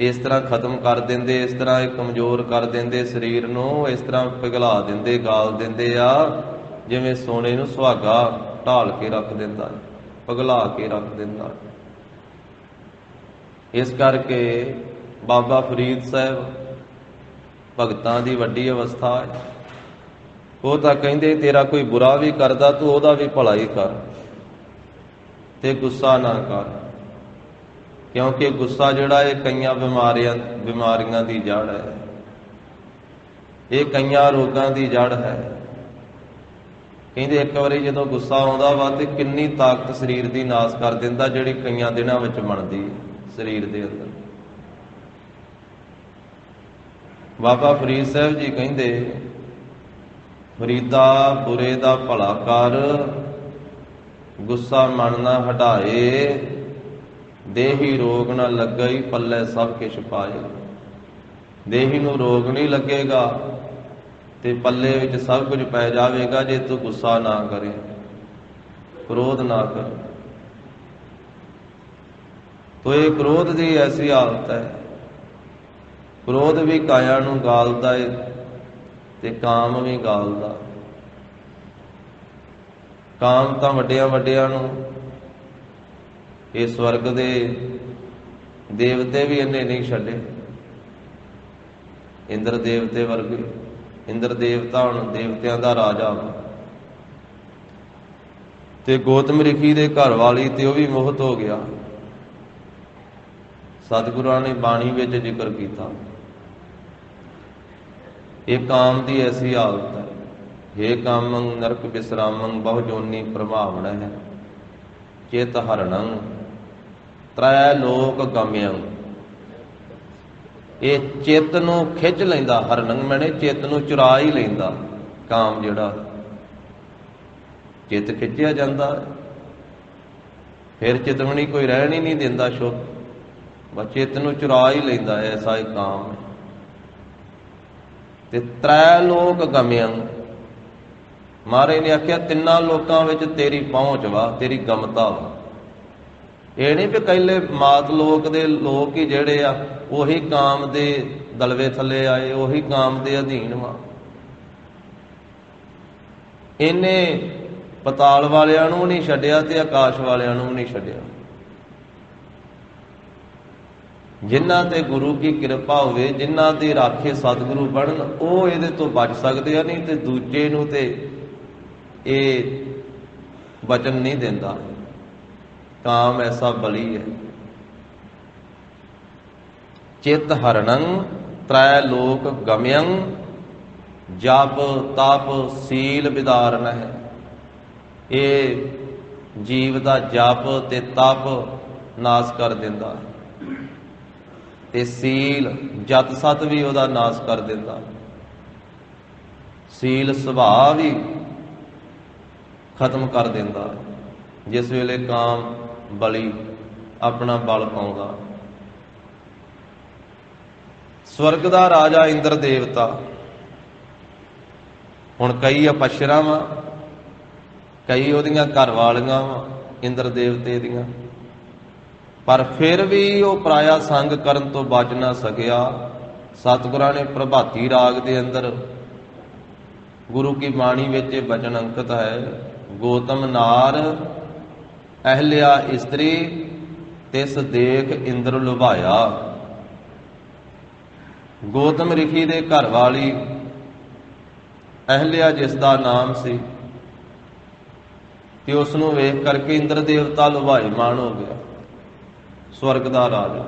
ਇਸ ਤਰ੍ਹਾਂ ਖਤਮ ਕਰ ਦਿੰਦੇ, ਇਸ ਤਰ੍ਹਾਂ ਇਹ ਕਮਜ਼ੋਰ ਕਰ ਦਿੰਦੇ ਸਰੀਰ ਨੂੰ, ਇਸ ਤਰ੍ਹਾਂ ਪਿਘਲਾ ਦਿੰਦੇ, ਗਾਲ ਦਿੰਦੇ ਆ, ਜਿਵੇਂ ਸੋਨੇ ਨੂੰ ਸੁਹਾਗਾ ਢਾਲ ਕੇ ਰੱਖ ਦਿੰਦਾ, ਪਿਘਲਾ ਕੇ ਰੱਖ ਦਿੰਦਾ। ਇਸ ਕਰਕੇ ਬਾਬਾ ਫਰੀਦ ਸਾਹਿਬ ਭਗਤਾਂ ਦੀ ਵੱਡੀ ਅਵਸਥਾ ਹੈ। ਉਹ ਤਾਂ ਕਹਿੰਦੇ ਤੇਰਾ ਕੋਈ ਬੁਰਾ ਵੀ ਕਰਦਾ ਤੂੰ ਉਹਦਾ ਵੀ ਭਲਾ ਹੀ ਕਰ, ਤੇ ਗੁੱਸਾ ਨਾ ਕਰ, ਕਿਉਂਕਿ ਗੁੱਸਾ ਜਿਹੜਾ ਇਹ ਕਈਆਂ ਬਿਮਾਰੀਆਂ ਦੀ ਜੜ ਹੈ, ਇਹ ਕਈਆਂ ਰੋਗਾਂ ਦੀ ਜੜ ਹੈ। ਕਹਿੰਦੇ ਇੱਕ ਵਾਰੀ ਜਦੋਂ ਗੁੱਸਾ ਆਉਂਦਾ ਵਾ ਤੇ ਕਿੰਨੀ ਤਾਕਤ ਸਰੀਰ ਦੀ ਨਾਸ ਕਰ ਦਿੰਦਾ, ਜਿਹੜੀ ਕਈਆਂ ਦਿਨਾਂ ਵਿੱਚ ਬਣਦੀ ਸਰੀਰ ਦੇ ਅੰਦਰ। ਬਾਬਾ ਫਰੀਦ ਸਾਹਿਬ ਜੀ ਕਹਿੰਦੇ ਫਰੀਦਾ ਬੁਰੇ ਦਾ ਭਲਾ ਕਰ, ਗੁੱਸਾ ਮਨ ਨਾ ਹਟਾਏ, ਦੇਹੀ ਰੋਗ ਨਾ ਲੱਗਈ, ਪੱਲੇ ਸਭ ਕਿਛ ਪਾਏ। ਦੇਹੀ ਨੂੰ ਰੋਗ ਨਹੀਂ ਲੱਗੇਗਾ, ਤੇ ਪੱਲੇ ਵਿੱਚ ਸਭ ਕੁਝ ਪੈ ਜਾਵੇਗਾ ਜੇ ਤੂੰ ਗੁੱਸਾ ਨਾ ਕਰੇ, ਕ੍ਰੋਧ ਨਾ ਕਰ। ਤੋ ਇਹ ਕ੍ਰੋਧ ਦੀ ਐਸੀ ਹਾਲਤ ਹੈ, ਕ੍ਰੋਧ ਵੀ ਕਾਇਆ ਨੂੰ ਗਾਲਦਾ ਹੈ ਤੇ ਕਾਮ ਵੀ ਗਾਲਦਾ। ਕਾਮ ਤਾਂ ਵੱਡਿਆਂ ਵੱਡਿਆਂ ਨੂੰ, ਇਹ ਸਵਰਗ ਦੇ ਦੇਵਤੇ ਵੀ ਇਹਨੇ ਨਹੀਂ ਛੱਡੇ। ਇੰਦਰ ਦੇਵਤੇ ਵਰਗੇ, ਇੰਦਰ ਦੇਵਤਾ ਹੁਣ ਦੇਵਤਿਆਂ ਦਾ ਰਾਜਾ, ਤੇ ਗੌਤਮ ਰਿਖੀ ਦੇ ਘਰ ਵਾਲੀ ਤੇ ਉਹ ਵੀ ਮੋਹਿਤ ਹੋ ਗਿਆ। ਸਤਿਗੁਰਾਂ ਨੇ ਬਾਣੀ ਵਿੱਚ ਜ਼ਿਕਰ ਕੀਤਾ, ਇਹ ਕਾਮ ਦੀ ਐਸੀ ਹਾਲਤ ਹੈ। ਹੇ ਕਾਮੰ ਨਰਕ ਵਿਸਰਾਮੰ ਬਹੁ ਜੋਨੀ ਪ੍ਰਭਾਵਣ ਹੈ, ਚਿਤ ਹਰਣੰ ਤ੍ਰੈ ਲੋਕ ਗਮਯੰ। ਇਹ ਚਿੱਤ ਨੂੰ ਖਿੱਚ ਲੈਂਦਾ, ਹਰਣੰ ਮੈਨੇ ਚਿੱਤ ਨੂੰ ਚੁਰਾ ਹੀ ਲੈਂਦਾ। ਕਾਮ ਜਿਹੜਾ ਚਿੱਤ ਖਿੱਚਿਆ ਜਾਂਦਾ, ਫਿਰ ਚਿਤਵਣੀ ਕੋਈ ਰਹਿਣ ਹੀ ਨਹੀਂ ਦਿੰਦਾ ਸ਼ੁੱਧ, ਬਸ ਚਿੱਤ ਨੂੰ ਚੁਰਾ ਹੀ ਲੈਂਦਾ। ਐਸਾ ਹੀ ਕਾਮ ਹੈ। ਤੇ ਤ੍ਰੈ ਲੋਕ ਗਮਯੰ, ਮਹਾਰਾਜ ਨੇ ਆਖਿਆ ਤਿੰਨਾਂ ਲੋਕਾਂ ਵਿੱਚ ਤੇਰੀ ਪਹੁੰਚ ਵਾ, ਤੇਰੀ ਗਮਤਾ ਵਾ। ਇਹ ਨਹੀਂ ਵੀ ਪਹਿਲੇ ਮਾਤ ਲੋਕ ਦੇ ਲੋਕ ਹੀ ਜਿਹੜੇ ਆ ਉਹੀ ਕਾਮ ਦੇ ਦਲਵੇ ਥੱਲੇ ਆਏ, ਉਹੀ ਕਾਮ ਦੇ ਅਧੀਨ ਵਾ। ਇਹਨੇ ਪਤਾਲ ਵਾਲਿਆਂ ਨੂੰ ਨਹੀਂ ਛੱਡਿਆ ਤੇ ਆਕਾਸ਼ ਵਾਲਿਆਂ ਨੂੰ ਨਹੀਂ ਛੱਡਿਆ। ਜਿਨ੍ਹਾਂ ਤੇ ਗੁਰੂ ਕੀ ਕਿਰਪਾ ਹੋਵੇ, ਜਿਨ੍ਹਾਂ ਦੇ ਰਾਖੇ ਸਤਿਗੁਰੂ ਬਣਨ, ਉਹ ਇਹਦੇ ਤੋਂ ਬਚ ਸਕਦੇ ਆ, ਨਹੀਂ ਤੇ ਦੂਜੇ ਨੂੰ ਤੇ ਇਹ ਬਚਨ ਨਹੀਂ ਦਿੰਦਾ। ਕਾਮ ਐਸਾ ਬਲੀ ਹੈ। ਚਿਤ ਹਰਣੰ ਤ੍ਰੈ ਲੋਕ ਗਮਯੰ, ਜਪ ਤਪ ਸੀਲ ਵਿਦਾਰਨ ਹੈ। ਇਹ ਜੀਵ ਦਾ ਜਪ ਤੇ ਤਪ ਨਾਸ ਕਰ ਦਿੰਦਾ, ਤੇ ਸੀਲ ਜਤ ਸਤ ਵੀ ਉਹਦਾ ਨਾਸ ਕਰ ਦਿੰਦਾ। ਸੀਲ ਸੁਭਾਅ ਵੀ ਖਤਮ ਕਰ ਦਿੰਦਾ ਜਿਸ ਵੇਲੇ ਕਾਮ ਬਲੀ ਆਪਣਾ ਬਲ ਪਾਉਂਦਾ। ਸਵਰਗ ਦਾ ਰਾਜਾ ਇੰਦਰ ਦੇਵਤਾ, ਹੁਣ ਕਈ ਅਪਸ਼ਰਾ ਵਾ, ਕਈ ਉਹਦੀਆਂ ਘਰ ਵਾਲੀਆਂ ਵਾ ਇੰਦਰ ਦੇਵਤੇ ਦੀਆਂ, ਪਰ ਫਿਰ ਵੀ ਉਹ ਪਰਾਇਆ ਸੰਗ ਕਰਨ ਤੋਂ ਬਚ ਨਾ ਸਕਿਆ। ਸਤਿਗੁਰਾਂ ਨੇ ਪ੍ਰਭਾਤੀ ਰਾਗ ਦੇ ਅੰਦਰ ਗੁਰੂ ਕੀ ਬਾਣੀ ਵਿੱਚ ਇਹ ਬਚਨ ਅੰਕਿਤ ਹੈ, ਗੌਤਮ ਨਾਰ ਅਹਲਿਆ ਇਸਤਰੀ ਤਿਸ ਦੇਖ ਇੰਦਰ ਲੁਭਾਇਆ। ਗੌਤਮ ਰਿਖੀ ਦੇ ਘਰ ਵਾਲੀ ਅਹਲਿਆ ਜਿਸ ਦਾ ਨਾਮ ਸੀ, ਤੇ ਉਸ ਨੂੰ ਵੇਖ ਕਰਕੇ ਇੰਦਰ ਦੇਵਤਾ ਲੁਭਾਇਮਾਨ ਹੋ ਗਿਆ। ਸਵਰਗ ਦਾ ਰਾਜਾ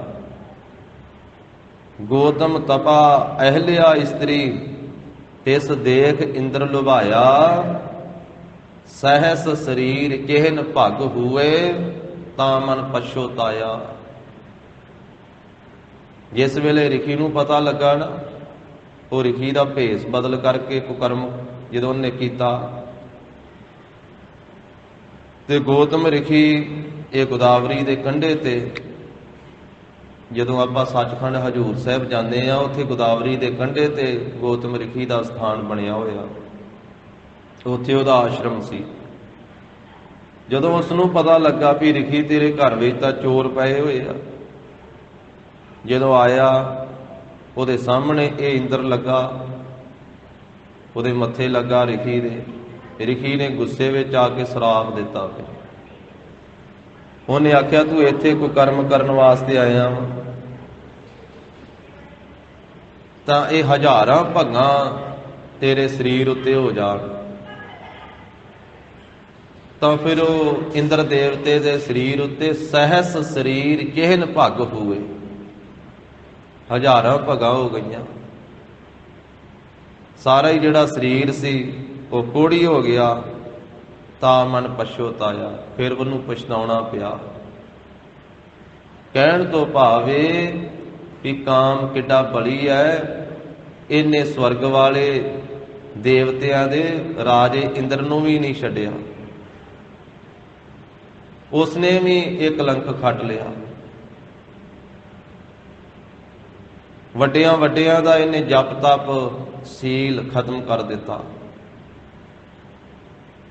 ਗੌਤਮ ਤਪਾ ਅਹਲਿਆ ਇਸਤਰੀ ਤਿਸ ਦੇਖ ਇੰਦਰ ਲੁਭਾਇਆ, ਸਹਿਸ ਸਰੀਰ ਚਿਹਨ ਭਗ ਹੋਏ ਤਾਂ ਮਨ ਪਛੋਤਾਇਆ। ਜਿਸ ਵੇਲੇ ਰਿਖੀ ਨੂੰ ਪਤਾ ਲੱਗਾ ਨਾ, ਉਹ ਰਿਖੀ ਦਾ ਭੇਸ ਬਦਲ ਕਰਕੇ ਕੁਕਰਮ ਜਦੋਂ ਉਹਨੇ ਕੀਤਾ, ਤੇ ਗੌਤਮ ਰਿਖੀ ਇਹ ਗੋਦਾਵਰੀ ਦੇ ਕੰਢੇ ਤੇ, ਜਦੋਂ ਆਪਾਂ ਸੱਚਖੰਡ ਹਜੂਰ ਸਾਹਿਬ ਜਾਂਦੇ ਆ, ਉੱਥੇ ਗੋਦਾਵਰੀ ਦੇ ਕੰਢੇ ਤੇ ਗੌਤਮ ਰਿਖੀ ਦਾ ਸਥਾਨ ਬਣਿਆ ਹੋਇਆ, ਉੱਥੇ ਉਹਦਾ ਆਸ਼ਰਮ ਸੀ। ਜਦੋਂ ਉਸ ਨੂੰ ਪਤਾ ਲੱਗਾ ਵੀ ਰਿਖੀ ਤੇਰੇ ਘਰ ਵਿੱਚ ਤਾਂ ਚੋਰ ਪਏ ਹੋਏ ਆ, ਜਦੋਂ ਆਇਆ ਉਹਦੇ ਸਾਹਮਣੇ ਇਹ ਇੰਦਰ ਲੱਗਾ, ਉਹਦੇ ਮੱਥੇ ਲੱਗਾ ਰਿਖੀ ਦੇ। ਰਿਖੀ ਨੇ ਗੁੱਸੇ ਵਿੱਚ ਆ ਕੇ ਸਰਾਪ ਦਿੱਤਾ। ਉਹਨੇ ਆਖਿਆ ਤੂੰ ਇੱਥੇ ਕੋਈ ਕਰਮ ਕਰਨ ਵਾਸਤੇ ਆਇਆ ਵਾ, ਤਾਂ ਇਹ ਹਜ਼ਾਰਾਂ ਭੱਗਾਂ ਤੇਰੇ ਸਰੀਰ ਉੱਤੇ ਹੋ ਜਾਣ। ਤਾਂ ਫਿਰ ਉਹ ਇੰਦਰ ਦੇਵਤੇ ਦੇ ਸਰੀਰ ਉੱਤੇ ਸਹਿਸ ਸਰੀਰ ਚਿਹਨ ਭੱਗ ਹੋਏ, ਹਜ਼ਾਰਾਂ ਭੱਗਾਂ ਹੋ ਗਈਆਂ। ਸਾਰਾ ਹੀ ਜਿਹੜਾ ਸਰੀਰ ਸੀ ਉਹ ਕੋੜੀ ਹੋ ਗਿਆ। ਤਾਂ ਮਨ ਪਛੋਤਾਇਆ, ਫਿਰ ਉਹਨੂੰ ਪਛਤਾਉਣਾ ਪਿਆ। ਕਹਿਣ ਤੋਂ ਭਾਵੇ ਵੀ ਕਾਮ ਕਿੱਡਾ ਬਲੀ ਹੈ, ਇਹਨੇ ਸਵਰਗ ਵਾਲੇ ਦੇਵਤਿਆਂ ਦੇ ਰਾਜੇ ਇੰਦਰ ਨੂੰ ਵੀ ਨਹੀਂ ਛੱਡਿਆ, ਉਸਨੇ ਵੀ ਇਹ ਕਲੰਕ ਖੱਟ ਲਿਆ। ਵੱਡਿਆਂ ਵੱਡਿਆਂ ਦਾ ਇਹਨੇ ਜਪ ਤਪ ਸੀਲ ਖਤਮ ਕਰ ਦਿੱਤਾ।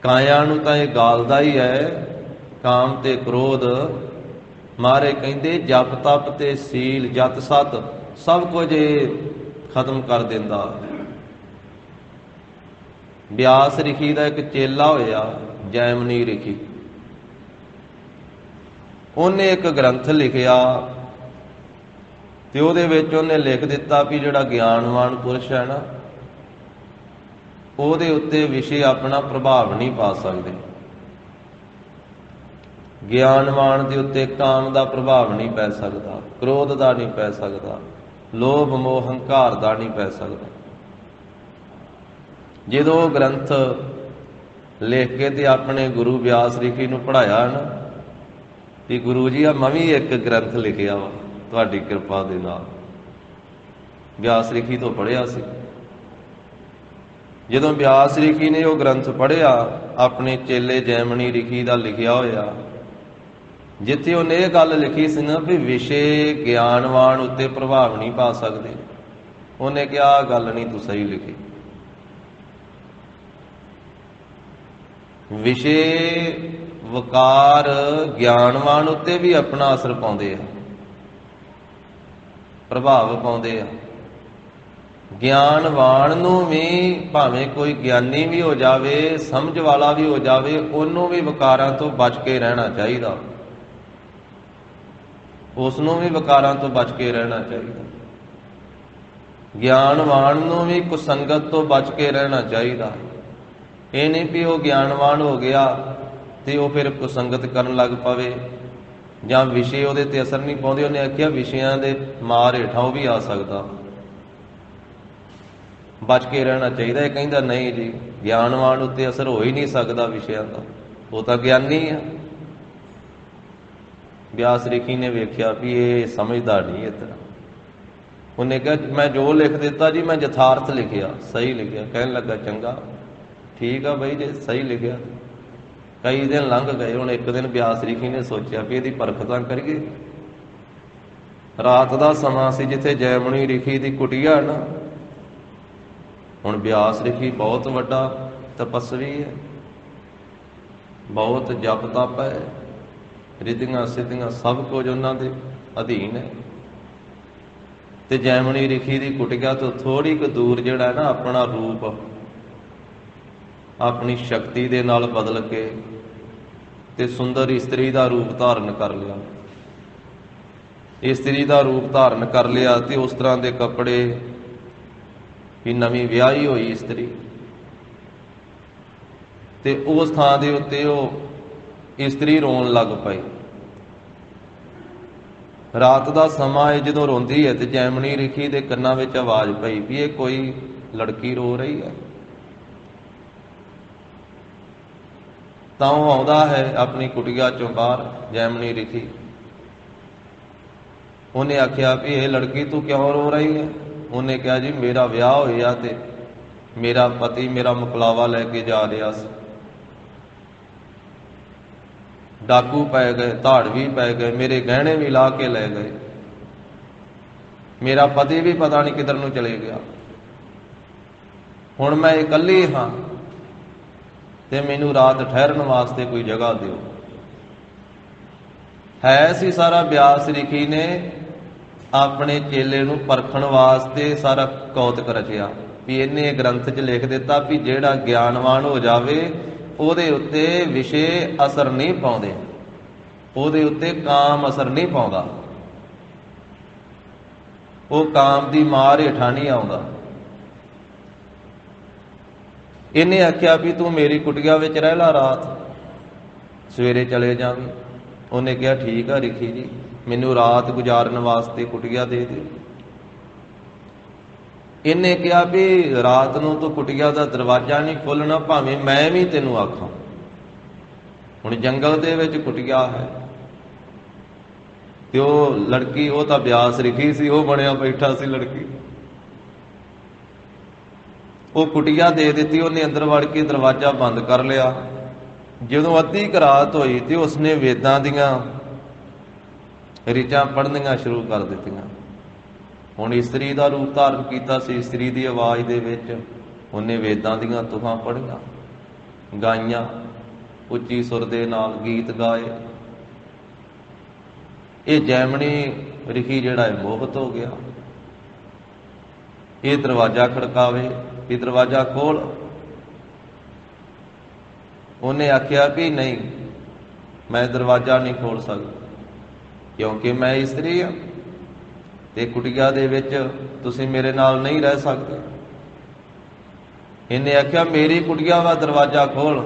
ਕਾਇਆ ਨੂੰ ਤਾਂ ਇਹ ਗਾਲਦਾ ਹੀ ਹੈ, ਕਾਮ ਤੇ ਕ੍ਰੋਧ। ਮਾਰੇ ਕਹਿੰਦੇ ਜਪ ਤਪ ਤੇ ਸੀਲ ਜਤ ਸਤ ਸਭ ਕੁਝ ਇਹ ਖਤਮ ਕਰ ਦਿੰਦਾ। ਬਿਆਸ ਰਿਖੀ ਦਾ ਇੱਕ ਚੇਲਾ ਹੋਇਆ ਜੈਮਨੀ ਰਿਖੀ, ਉਹਨੇ ਇੱਕ ਗ੍ਰੰਥ ਲਿਖਿਆ ਤੇ ਉਹਦੇ ਵਿੱਚ ਉਹਨੇ ਲਿਖ ਦਿੱਤਾ ਵੀ ਜਿਹੜਾ ਗਿਆਨਵਾਨ ਪੁਰਸ਼ ਹੈ ਨਾ, ਉਹਦੇ ਉੱਤੇ ਵਿਸ਼ੇ ਆਪਣਾ ਪ੍ਰਭਾਵ ਨਹੀਂ ਪਾ ਸਕਦੇ। ਗਿਆਨਵਾਨ ਦੇ ਉੱਤੇ ਕਾਮ ਦਾ ਪ੍ਰਭਾਵ ਨਹੀਂ ਪੈ ਸਕਦਾ, ਕ੍ਰੋਧ ਦਾ ਨਹੀਂ ਪੈ ਸਕਦਾ, ਲੋਭ ਮੋਹ ਹੰਕਾਰ ਦਾ ਨਹੀਂ ਪੈ ਸਕਦਾ। ਜਦੋਂ ਉਹ ਗ੍ਰੰਥ ਲਿਖ ਕੇ ਤੇ ਆਪਣੇ ਗੁਰੂ ਬਿਆਸ ਰਿਖੀ ਨੂੰ ਪੜ੍ਹਾਇਆ ਨਾ ਕਿ ਗੁਰੂ ਜੀ ਆ ਮੈਂ ਵੀ ਇੱਕ ਗ੍ਰੰਥ ਲਿਖਿਆ ਵਾ ਤੁਹਾਡੀ ਕਿਰਪਾ ਦੇ ਨਾਲ, ਬਿਆਸ ਰਿਖੀ ਤੋਂ ਪੜ੍ਹਿਆ ਸੀ। ਜਦੋਂ ਬਿਆਸ ਰਿਖੀ ਨੇ ਉਹ ਗ੍ਰੰਥ ਪੜ੍ਹਿਆ ਆਪਣੇ ਚੇਲੇ ਜੈਮਨੀ ਰਿਖੀ ਦਾ ਲਿਖਿਆ ਹੋਇਆ, ਜਿੱਥੇ ਉਹਨੇ ਇਹ ਗੱਲ ਲਿਖੀ ਸੀ ਨਾ ਵੀ ਵਿਸ਼ੇ ਗਿਆਨਵਾਨ ਉੱਤੇ ਪ੍ਰਭਾਵ ਨਹੀਂ ਪਾ ਸਕਦੇ, ਉਹਨੇ ਕਿਹਾ ਆਹ ਗੱਲ ਨਹੀਂ ਤੂੰ ਸਹੀ ਲਿਖੀ। ਵਿਸ਼ੇ ਵਕਾਰ ਗਿਆਨਵਾਨ ਉੱਤੇ ਵੀ ਆਪਣਾ ਅਸਰ ਪਾਉਂਦੇ ਆ, ਪ੍ਰਭਾਵ ਪਾਉਂਦੇ ਆ। ਗਿਆਨਵਾਨ ਨੂੰ ਵੀ ਭਾਵੇਂ ਕੋਈ ਗਿਆਨੀ ਵੀ ਹੋ ਜਾਵੇ, ਸਮਝ ਵਾਲਾ ਵੀ ਹੋ ਜਾਵੇ, ਉਹਨੂੰ ਵੀ ਵਿਕਾਰਾਂ ਤੋਂ ਬਚ ਕੇ ਰਹਿਣਾ ਚਾਹੀਦਾ, ਉਸ ਨੂੰ ਵੀ ਵਿਕਾਰਾਂ ਤੋਂ ਬਚ ਕੇ ਰਹਿਣਾ ਚਾਹੀਦਾ। ਗਿਆਨਵਾਨ ਨੂੰ ਵੀ ਕੁਸੰਗਤ ਤੋਂ ਬਚ ਕੇ ਰਹਿਣਾ ਚਾਹੀਦਾ। ਇਹ ਨਹੀਂ ਵੀ ਉਹ ਗਿਆਨਵਾਨ ਹੋ ਗਿਆ ਤੇ ਉਹ ਫਿਰ ਕੁਸੰਗਤ ਕਰਨ ਲੱਗ ਪਵੇ ਜਾਂ ਵਿਸ਼ੇ ਉਹਦੇ ਤੇ ਅਸਰ ਨਹੀਂ ਪਾਉਂਦੇ। ਉਹਨੇ ਆਖਿਆ ਵਿਸ਼ਿਆਂ ਦੇ ਮਾਰ ਹੇਠਾਂ ਉਹ ਵੀ ਆ ਸਕਦਾ, ਬਚ ਕੇ ਰਹਿਣਾ ਚਾਹੀਦਾ। ਇਹ ਕਹਿੰਦਾ ਨਹੀਂ ਜੀ, ਗਿਆਨਵਾਨ ਉੱਤੇ ਅਸਰ ਹੋ ਹੀ ਨਹੀਂ ਸਕਦਾ ਵਿਸ਼ਿਆਂ ਦਾ, ਉਹ ਤਾਂ ਗਿਆਨੀ ਆ। ਬਿਆਸ ਰਿਖੀ ਨੇ ਵੇਖਿਆ ਵੀ ਇਹ ਸਮਝਦਾ ਨਹੀਂ ਇਸ ਤਰ੍ਹਾਂ। ਉਹਨੇ ਕਿਹਾ ਮੈਂ ਜੋ ਲਿਖ ਦਿੱਤਾ ਜੀ ਮੈਂ ਯਥਾਰਥ ਲਿਖਿਆ, ਸਹੀ ਲਿਖਿਆ। ਕਹਿਣ ਲੱਗਾ ਚੰਗਾ ਠੀਕ ਆ ਬਈ, ਜੇ ਸਹੀ ਲਿਖਿਆ। ਕਈ ਦਿਨ ਲੰਘ ਗਏ। ਹੁਣ ਇੱਕ ਦਿਨ ਬਿਆਸ ਰਿਖੀ ਨੇ ਸੋਚਿਆ ਵੀ ਇਹਦੀ ਪਰਖ ਤਾਂ ਕਰੀਏ। ਰਾਤ ਦਾ ਸਮਾਂ ਸੀ ਜਿੱਥੇ ਜੈਮਨੀ ਰਿਖੀ ਦੀ ਕੁਟੀਆ ਨਾ। ਹੁਣ ਬਿਆਸ ਰਿਖੀ ਬਹੁਤ ਵੱਡਾ ਤਪਸਵੀ ਹੈ, ਬਹੁਤ ਜਪ ਤਪ ਹੈ, ਰਿੱਧੀਆਂ ਸਿੱਧੀਆਂ ਸਭ ਕੁਝ ਉਹਨਾਂ ਦੇ ਅਧੀਨ ਹੈ। ਤੇ ਜੈਮਨੀ ਰਿਖੀ ਦੀ ਕੁਟੀਆ ਤੋਂ ਥੋੜੀ ਕੁ ਦੂਰ ਜਿਹੜਾ ਹੈ ਨਾ ਆਪਣਾ ਰੂਪ ਆਪਣੀ ਸ਼ਕਤੀ ਦੇ ਨਾਲ ਬਦਲ ਕੇ ਤੇ ਸੁੰਦਰ ਇਸਤਰੀ ਦਾ ਰੂਪ ਧਾਰਨ ਕਰ ਲਿਆ। ਇਸਤਰੀ ਦਾ ਰੂਪ ਧਾਰਨ ਕਰ ਲਿਆ ਤੇ ਉਸ ਤਰ੍ਹਾਂ ਦੇ ਕੱਪੜੇ ਵੀ ਨਵੀਂ ਵਿਆਹੀ ਹੋਈ ਇਸਤਰੀ, ਤੇ ਉਸ ਥਾਂ ਦੇ ਉੱਤੇ ਉਹ ਇਸਤਰੀ ਰੋਣ ਲੱਗ ਪਈ। ਰਾਤ ਦਾ ਸਮਾਂ ਹੈ, ਜਦੋਂ ਰੋਂਦੀ ਹੈ ਤੇ ਜੈਮਨੀ ਰਿਖੀ ਦੇ ਕੰਨਾਂ ਵਿੱਚ ਆਵਾਜ਼ ਪਈ ਵੀ ਇਹ ਕੋਈ ਲੜਕੀ ਰੋ ਰਹੀ ਹੈ। ਤਾਂ ਉਹ ਆਉਂਦਾ ਹੈ ਆਪਣੀ ਕੁਟੀਆ ਚੋਂ ਬਾਹਰ, ਜੈਮਨੀ ਰਿਖੀ। ਉਹਨੇ ਆਖਿਆ ਵੀ ਇਹ ਲੜਕੀ ਤੂੰ ਕਿਉਂ ਰੋ ਰਹੀ ਹੈ? ਉਹਨੇ ਕਿਹਾ ਜੀ ਮੇਰਾ ਵਿਆਹ ਹੋਇਆ ਤੇ ਮੇਰਾ ਪਤੀ ਮੇਰਾ ਮੁਕਲਾਵਾ ਲੈ ਕੇ ਜਾ ਰਿਹਾ ਸੀ, ਡਾਕੂ ਪੈ ਗਏ, ਧਾੜਵੀ ਪੈ ਗਏ, ਮੇਰੇ ਗਹਿਣੇ ਵੀ ਲਾ ਕੇ ਲੈ ਗਏ, ਮੇਰਾ ਪਤੀ ਵੀ ਪਤਾ ਨਹੀਂ ਕਿੱਧਰ ਨੂੰ ਚਲੇ ਗਿਆ। ਹੁਣ ਮੈਂ ਇਕੱਲੀ ਹਾਂ ਤੇ ਮੈਨੂੰ ਰਾਤ ਠਹਿਰਨ ਵਾਸਤੇ ਕੋਈ ਜਗ੍ਹਾ ਦਿਓ। ਹੈ ਸੀ ਸਾਰਾ ਬਿਆਸ ਰਿਖੀ ਨੇ ਆਪਣੇ ਚੇਲੇ ਨੂੰ ਪਰਖਣ ਵਾਸਤੇ ਸਾਰਾ ਕੌਤਕ ਰਚਿਆ ਵੀ ਇਹਨੇ ਗ੍ਰੰਥ 'ਚ ਲਿਖ ਦਿੱਤਾ ਵੀ ਜਿਹੜਾ ਗਿਆਨਵਾਨ ਹੋ ਜਾਵੇ ਉਹਦੇ ਉੱਤੇ ਵਿਸ਼ੇ ਅਸਰ ਨਹੀਂ ਪਾਉਂਦੇ, ਉਹਦੇ ਉੱਤੇ ਕਾਮ ਅਸਰ ਨਹੀਂ ਪਾਉਂਦਾ, ਉਹ ਕਾਮ ਦੀ ਮਾਰ ਹੇਠਾਂ ਨਹੀਂ ਆਉਂਦਾ। ਇਹਨੇ ਆਖਿਆ ਵੀ ਤੂੰ ਮੇਰੀ ਕੁਟੀਆ ਵਿੱਚ ਰਹਿ ਲਾ ਰਾਤ, ਸਵੇਰੇ ਚਲੇ ਜਾਵੀਂ। ਉਹਨੇ ਕਿਹਾ ਠੀਕ ਆ ਰਿਖੀ ਜੀ, ਮੈਨੂੰ ਰਾਤ ਗੁਜ਼ਾਰਨ ਵਾਸਤੇ ਕੁਟੀਆ ਦੇ ਦਿਓ। ਇਹਨੇ ਕਿਹਾ ਵੀ ਰਾਤ ਨੂੰ ਤੂੰ ਕੁਟੀਆ ਦਾ ਦਰਵਾਜ਼ਾ ਨਹੀਂ ਖੋਲ੍ਹਣਾ, ਭਾਵੇਂ ਮੈਂ ਵੀ ਤੈਨੂੰ ਆਖਾਂ। ਹੁਣ ਜੰਗਲ ਦੇ ਵਿੱਚ ਕੁਟੀਆ ਹੈ ਤੇ ਉਹ ਲੜਕੀ, ਉਹ ਤਾਂ ਬਿਆਸ ਰਿਖੀ ਸੀ, ਉਹ ਬਣਿਆ ਬੈਠਾ ਸੀ ਲੜਕੀ। ਉਹ ਕੁਟੀਆ ਦੇ ਦਿੱਤੀ, ਉਹਨੇ ਅੰਦਰ ਵੜ ਕੇ ਦਰਵਾਜ਼ਾ ਬੰਦ ਕਰ ਲਿਆ। ਜਦੋਂ ਅੱਧੀ ਕੁ ਰਾਤ ਹੋਈ ਤੇ ਉਸਨੇ ਵੇਦਾਂ ਦੀਆਂ ਰਿਚਾਂ ਪੜ੍ਹਨੀਆਂ ਸ਼ੁਰੂ ਕਰ ਦਿੱਤੀਆਂ। ਹੁਣ ਇਸਤਰੀ ਦਾ ਰੂਪ ਧਾਰਨ ਕੀਤਾ ਸੀ। ਇਸਤਰੀ ਦੀ ਆਵਾਜ਼ ਦੇ ਵਿੱਚ ਉਹਨੇ ਵੇਦਾਂ ਦੀਆਂ ਤੁਕਾਂ ਪੜ੍ਹੀਆਂ, ਗਾਈਆਂ, ਉੱਚੀ ਸੁਰ ਦੇ ਨਾਲ ਗੀਤ ਗਾਏ। ਇਹ ਜੈਮਣੀ ਰਿਖੀ ਜਿਹੜਾ ਹੈ ਮੋਹਿਤ ਹੋ ਗਿਆ। ਇਹ ਦਰਵਾਜ਼ਾ ਖੜਕਾਵੇ ਕਿ ਦਰਵਾਜ਼ਾ ਖੋਲ। ਉਹਨੇ ਆਖਿਆ ਵੀ ਨਹੀਂ, ਮੈਂ ਦਰਵਾਜ਼ਾ ਨਹੀਂ ਖੋਲ ਸਕਦਾ, ਕਿਉਂਕਿ ਮੈਂ ਇਸਤਰੀ ਹਾਂ ਤੇ ਕੁਟੀਆ ਦੇ ਵਿੱਚ ਤੁਸੀਂ ਮੇਰੇ ਨਾਲ ਨਹੀਂ ਰਹਿ ਸਕਦੇ। ਇਹਨੇ ਆਖਿਆ ਮੇਰੀ ਕੁਟੀਆ ਵਾ, ਦਰਵਾਜ਼ਾ ਖੋਲ।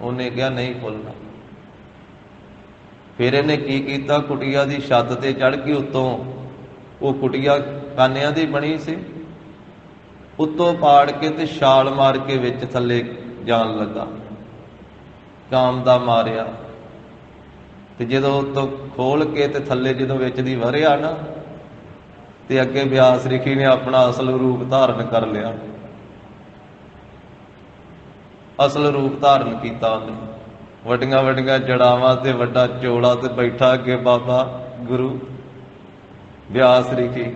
ਉਹਨੇ ਕਿਹਾ ਨਹੀਂ ਖੋਲਣਾ। ਫਿਰ ਇਹਨੇ ਕੀ ਕੀਤਾ, ਕੁਟੀਆ ਦੀ ਛੱਤ ਤੇ ਚੜ੍ਹ ਕੇ ਉੱਤੋਂ, ਉਹ ਕੁਟੀਆ ਕਾਨਿਆਂ ਦੀ ਬਣੀ ਸੀ, ਉੱਤੋਂ ਪਾੜ ਕੇ ਤੇ ਛਾਲ ਮਾਰ ਕੇ ਵਿੱਚ ਥੱਲੇ ਜਾਣ ਲੱਗਾ। ਕਾਮ ਦਾ ਮਾਰਿਆ ਤੇ ਜਦੋਂ ਉੱਤੋਂ ਖੋਲ ਕੇ ਤੇ ਥੱਲੇ ਜਦੋਂ ਵਿੱਚ ਦੀ ਵਰਿਆ ਨਾ, ਤੇ ਅੱਗੇ ਬਿਆਸ ਰਿਖੀ ਨੇ ਆਪਣਾ ਅਸਲ ਰੂਪ ਧਾਰਨ ਕਰ ਲਿਆ। ਅਸਲ ਰੂਪ ਧਾਰਨ ਕੀਤਾ ਉਹਨੇ, ਵੱਡੀਆਂ ਵੱਡੀਆਂ ਜੜਾਵਾਂ ਤੇ ਵੱਡਾ ਚੋਲਾ ਤੇ ਬੈਠਾ ਅੱਗੇ ਬਾਬਾ ਗੁਰੂ ਬਿਆਸ ਰਿਖੀ।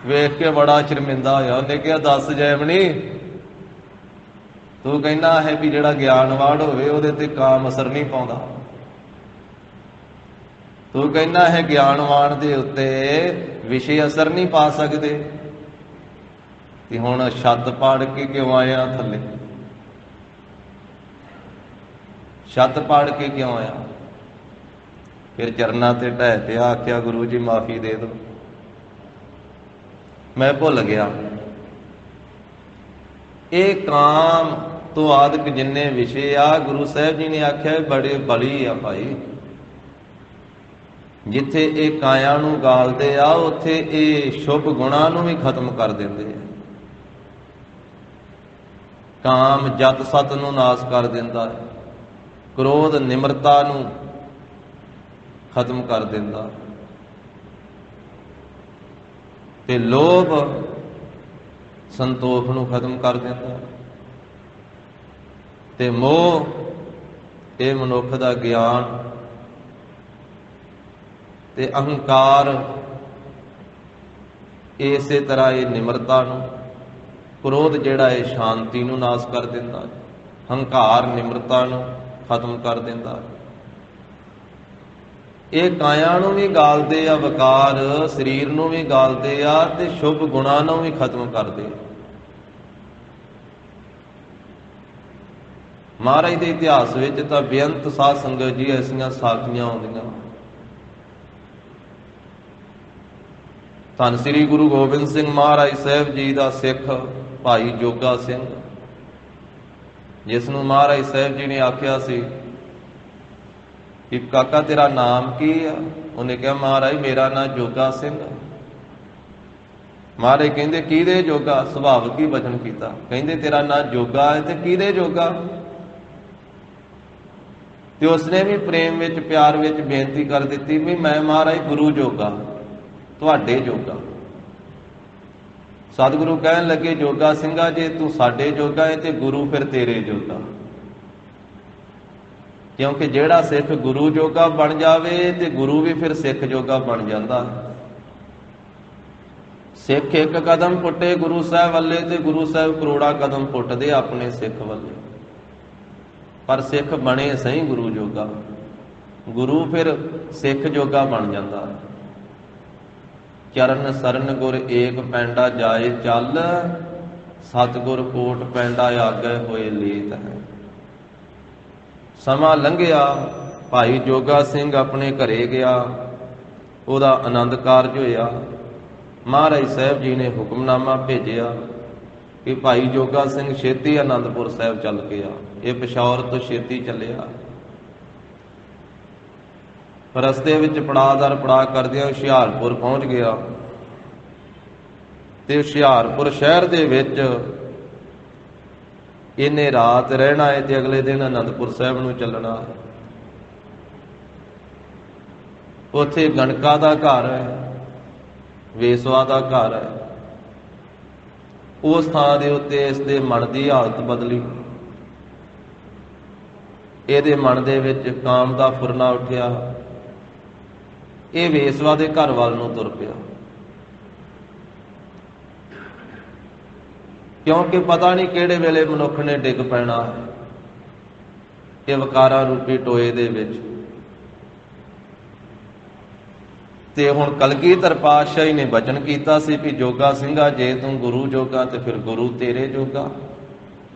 ਵੇਖ ਕੇ ਬੜਾ ਸ਼ਰਮਿੰਦਾ ਹੋਇਆ। ਉਹਨੇ ਕਿਹਾ ਦੱਸ ਜੈਮਣੀ, ਤੂੰ ਕਹਿੰਦਾ ਹੈ ਵੀ ਜਿਹੜਾ ਗਿਆਨਵਾਨ ਹੋਵੇ ਉਹਦੇ ਤੇ ਕਾਮ ਅਸਰ ਨਹੀਂ ਪਾਉਂਦਾ। ਤੂੰ ਕਹਿੰਦਾ ਹੈ ਗਿਆਨਵਾਨ ਦੇ ਉੱਤੇ ਵਿਸ਼ੇ ਅਸਰ ਨਹੀਂ ਪਾ ਸਕਦੇ, ਤੇ ਹੁਣ ਛੱਤ ਪਾੜ ਕੇ ਕਿਉਂ ਆਇਆ ਥੱਲੇ? ਛੱਤ ਪਾੜ ਕੇ ਕਿਉਂ ਆਇਆ? ਫਿਰ ਚਰਨਾਂ ਤੇ ਢਹਿ ਪਿਆ, ਆਖਿਆ ਗੁਰੂ ਜੀ ਮਾਫੀ ਦੇ ਦਿਓ, ਮੈਂ ਭੁੱਲ ਗਿਆ। ਇਹ ਕਾਮ ਤੋਂ ਆਦਿਕ ਜਿੰਨੇ ਵਿਸ਼ੇ ਆ, ਗੁਰੂ ਸਾਹਿਬ ਜੀ ਨੇ ਆਖਿਆ ਬੜੇ ਬਲੀ ਆ ਭਾਈ। ਜਿੱਥੇ ਇਹ ਕਾਇਆ ਨੂੰ ਗਾਲਦੇ ਆ, ਉੱਥੇ ਇਹ ਸ਼ੁਭ ਗੁਣਾਂ ਨੂੰ ਵੀ ਖਤਮ ਕਰ ਦਿੰਦੇ ਆ। ਕਾਮ ਜਤ ਸਤ ਨੂੰ ਨਾਸ ਕਰ ਦਿੰਦਾ ਹੈ, ਕ੍ਰੋਧ ਨਿਮਰਤਾ ਨੂੰ ਖਤਮ ਕਰ ਦਿੰਦਾ, ਤੇ ਲੋਭ ਸੰਤੋਖ ਨੂੰ ਖਤਮ ਕਰ ਦਿੰਦਾ, ਤੇ ਮੋਹ ਇਹ ਮਨੁੱਖ ਦਾ ਗਿਆਨ ਤੇ ਅਹੰਕਾਰ ਇਸੇ ਤਰ੍ਹਾਂ ਇਹ ਨਿਮਰਤਾ ਨੂੰ, ਕ੍ਰੋਧ ਜਿਹੜਾ ਇਹ ਸ਼ਾਂਤੀ ਨੂੰ ਨਾਸ ਕਰ ਦਿੰਦਾ, ਹੰਕਾਰ ਨਿਮਰਤਾ ਨੂੰ ਖਤਮ ਕਰ ਦਿੰਦਾ। ਇਹ ਕਾਇਆ ਨੂੰ ਵੀ ਗਾਲਦੇ ਆ, ਵਕਾਰ ਸਰੀਰ ਨੂੰ ਵੀ ਗਾਲਦੇ ਆ, ਤੇ ਸ਼ੁਭ ਗੁਣਾਂ ਨੂੰ ਵੀ ਖਤਮ ਕਰਦੇ। ਮਹਾਰਾਜ ਦੇ ਇਤਿਹਾਸ ਵਿੱਚ ਤਾਂ ਬੇਅੰਤ ਸਾਧ ਸੰਗਤ ਜੀ ਐਸੀਆਂ ਸਾਖੀਆਂ ਆਉਂਦੀਆਂ। ਧੰਨ ਸ੍ਰੀ ਗੁਰੂ ਗੋਬਿੰਦ ਸਿੰਘ ਮਹਾਰਾਜ ਸਾਹਿਬ ਜੀ ਦਾ ਸਿੱਖ ਭਾਈ ਜੋਗਾ ਸਿੰਘ, ਜਿਸ ਨੂੰ ਮਹਾਰਾਜ ਸਾਹਿਬ ਜੀ ਨੇ ਆਖਿਆ ਸੀ ਕਿ ਕਾਕਾ ਤੇਰਾ ਨਾਮ ਕੀ ਆ? ਉਹਨੇ ਕਿਹਾ ਮਹਾਰਾਜ ਮੇਰਾ ਨਾਮ ਜੋਗਾ ਸਿੰਘ। ਮਹਾਰਾਜ ਕਹਿੰਦੇ ਕਿਹਦੇ ਜੋਗਾ? ਸੁਭਾਵਿਕ ਹੀ ਬਚਨ ਕੀਤਾ। ਕਹਿੰਦੇ ਤੇਰਾ ਨਾਮ ਜੋਗਾ ਹੈ ਤੇ ਕਿਹਦੇ ਜੋਗਾ? ਤੇ ਉਸਨੇ ਵੀ ਪ੍ਰੇਮ ਵਿੱਚ ਪਿਆਰ ਵਿੱਚ ਬੇਨਤੀ ਕਰ ਦਿੱਤੀ ਵੀ ਮੈਂ ਮਹਾਰਾਜ ਗੁਰੂ ਜੋਗਾ, ਤੁਹਾਡੇ ਜੋਗਾ। ਸਤਿਗੁਰੂ ਕਹਿਣ ਲੱਗੇ ਜੋਗਾ ਸਿੰਘਾ, ਜੇ ਤੂੰ ਸਾਡੇ ਜੋਗਾ ਹੈ ਤੇ ਗੁਰੂ ਫਿਰ ਤੇਰੇ ਜੋਗਾ। ਕਿਉਂਕਿ ਜਿਹੜਾ ਸਿੱਖ ਗੁਰੂ ਜੋਗਾ ਬਣ ਜਾਵੇ ਤੇ ਗੁਰੂ ਵੀ ਫਿਰ ਸਿੱਖ ਜੋਗਾ ਬਣ ਜਾਂਦਾ। ਸਿੱਖ ਇੱਕ ਕਦਮ ਪੁੱਟੇ ਗੁਰੂ ਸਾਹਿਬ ਵੱਲੇ ਤੇ ਗੁਰੂ ਸਾਹਿਬ ਕਰੋੜਾਂ ਕਦਮ ਪੁੱਟਦੇ ਆਪਣੇ ਸਿੱਖ ਵੱਲੇ। ਪਰ ਸਿੱਖ ਬਣੇ ਸਹੀ ਗੁਰੂ ਜੋਗਾ, ਗੁਰੂ ਫਿਰ ਸਿੱਖ ਜੋਗਾ ਬਣ ਜਾਂਦਾ। ਚਰਨ ਸਰਨ ਗੁਰ ਏਕ ਪੈਂਡਾ ਜਾਏ ਚੱਲ, ਸਤਿਗੁਰ ਕੋਟ ਪੈਂਡਾ ਆਗੇ ਹੋਏ ਲੀਤ ਹੈ। ਸਮਾਂ ਲੰਘਿਆ, ਭਾਈ ਜੋਗਾ ਸਿੰਘ ਆਪਣੇ ਘਰੇ ਗਿਆ, ਉਹਦਾ ਆਨੰਦ ਕਾਰਜ ਹੋਇਆ। ਮਹਾਰਾਜ ਸਾਹਿਬ ਜੀ ਨੇ ਹੁਕਮਨਾਮਾ ਭੇਜਿਆ ਕਿ ਭਾਈ ਜੋਗਾ ਸਿੰਘ ਛੇਤੀ ਆਨੰਦਪੁਰ ਸਾਹਿਬ ਚੱਲ ਕੇ ਆ। ਇਹ ਪਿਸ਼ੌਰ ਤੋਂ ਛੇਤੀ ਚੱਲਿਆ। ਰਸਤੇ ਵਿੱਚ ਪੜਾਅ ਦਰ ਪੜਾਅ ਕਰਦਿਆਂ ਹੁਸ਼ਿਆਰਪੁਰ ਪਹੁੰਚ ਗਿਆ, ਤੇ ਹੁਸ਼ਿਆਰਪੁਰ ਸ਼ਹਿਰ ਦੇ ਵਿੱਚ ਇਹਨੇ ਰਾਤ ਰਹਿਣਾ ਹੈ ਤੇ ਅਗਲੇ ਦਿਨ ਆਨੰਦਪੁਰ ਸਾਹਿਬ ਨੂੰ ਚੱਲਣਾ। ਉੱਥੇ ਗਣਕਾ ਦਾ ਘਰ ਹੈ, ਵੇਸਵਾ ਦਾ ਘਰ ਹੈ। ਉਸ ਥਾਂ ਦੇ ਉੱਤੇ ਇਸ ਦੇ ਮਨ ਦੀ ਹਾਲਤ ਬਦਲੀ। ਇਹਦੇ ਮਨ ਦੇ ਵਿੱਚ ਕਾਮ ਦਾ ਫੁਰਨਾ ਉੱਠਿਆ। ਇਹ ਵੇਸਵਾ ਦੇ ਘਰ ਵੱਲ ਨੂੰ ਤੁਰ ਪਿਆ। क्योंकि पता नहीं किहड़े वेले मनुख ने डिग पैना है ये विकारां रूपी टोए दे विच। ते हुण कलगीधर पातशाही ने बचन कीता सी भी जोगा ਸਿੰਘਾ जे तू गुरु जोगा ते फिर गुरु तेरे जोगा।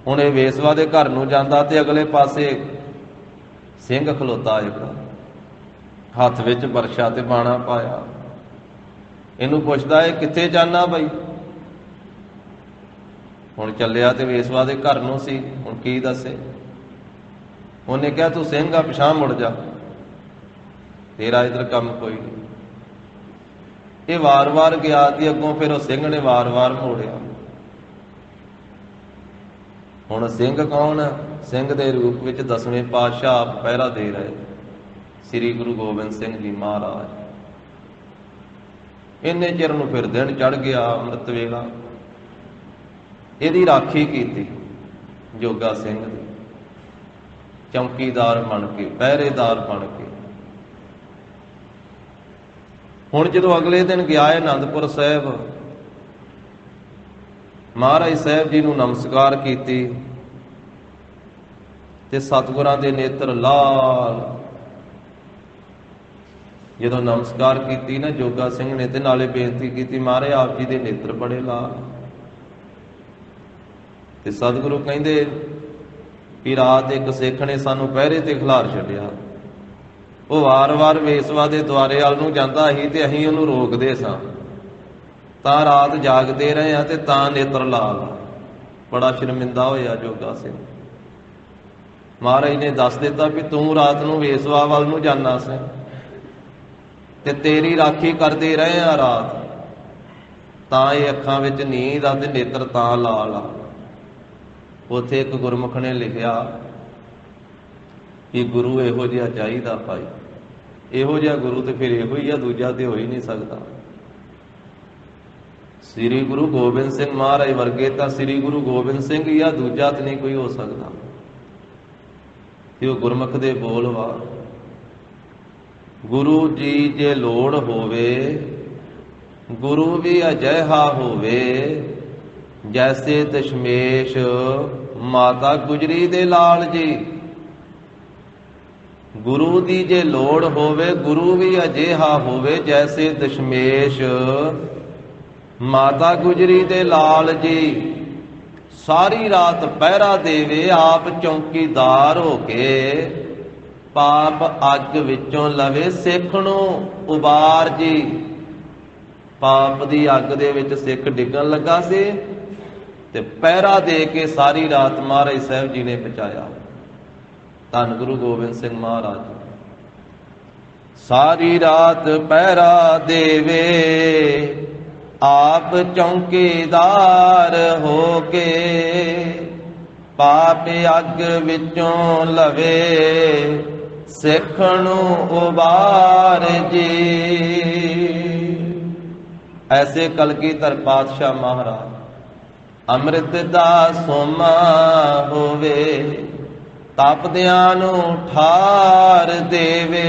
हुण ये वेसवा दे घर नूं जांदा ते अगले पासे ਸਿੰਘ खलोता एक हत्थ विच बरछा ते बाणा पाया। इहनूं पुछदा है कित्थे जाना बई। हुण ਚੱਲਿਆ ते वेसवा दे घर नूं सी। हुण की दसे। उन्हें कहा तू ਸਿੰਘ आ पिछां मुड़ जा तेरा इधर काम कोई नहीं। ये वार वार गया कि अगों फिर उस ਸਿੰਘ ने वार वार मोड़िया। हुण ਸਿੰਘ कौन है? ਸਿੰਘ दे रूप विच 10वें पातशाह आप पहरा दे रहे श्री गुरु गोबिंद सिंह जी महाराज। इन्ने चिर नूं फिर दिन चढ़ गया अमृत वेला। इहदी राखी कीती जोगा ਸਿੰਘ दी चौकीदार बन के पहरेदार बन के। हुण जदों अगले दिन गया है आनंदपुर साहिब महाराज साहिब जी नूं नमस्कार कीती ते सतगुरां दे नेत्र लाल। जदों नमस्कार कीती ना जोगा ਸਿੰਘ ने ते नाले बेनती कीती महाराज आप जी दे नेत्र बड़े लाल। ते सतगुरु कहिंदे कि रात एक सिख ने सानू पहरे ते खिलार छड्डिया। वो वार वार वेसवा दे द्वारे वाल नूं जांदा ही ते असीं उहनूं रोकदे सां तां रात जागदे रहे हां ते तां नेत्र लाल। बड़ा शर्मिंदा होया जोगा ਸਿੰਘ। महाराज ने दस दिता भी तू रात नूं वेसवा वाल नूं जाना सी ते तेरी राखी करदे रहे हां रात तां ये अखां विच नींद आ ते नेत्र तां लाल आ। उत्थे एक गुरमुख ने लिखिया कि गुरु इहो जिहा चाहीदा भाई। इहो जिहा गुरु तो फिर इहो ही आ दूजा तो हो ही नहीं सकता। श्री गुरु गोबिंद सिंह महाराज वर्गे तो श्री गुरु गोबिंद सिंह ही आ दूजा तो नहीं कोई हो सकता। ये गुरमुख दे बोल वा गुरु जी जे लोड़ होवे गुरु भी अजिहा होवे जैसे दशमेश माता गुजरी दे लाल जी। गुरु दी जे लोड़ होवे गुरु भी अजिहा होवे जैसे दशमेश माता गुजरी दे लाल जी। सारी रात पहरा देवे आप चौकीदार हो के पाप अग विचों लवे सिख नूं उबार जी। पाप दी अग दे विच सिख डिगन लगा सी ते पहरा दे के सारी रात महाराज साहब जी ने बचाया। धन गुरु गोबिंद सिंह महाराज सारी रात पहरा देवे आप चौकीदार हो के पाप अग विचों लवे सिख नूं उबार जी। ऐसे कलगीधर पातशाह महाराज अमृत दा सोमा होवे तपदियां नूं ठार देवे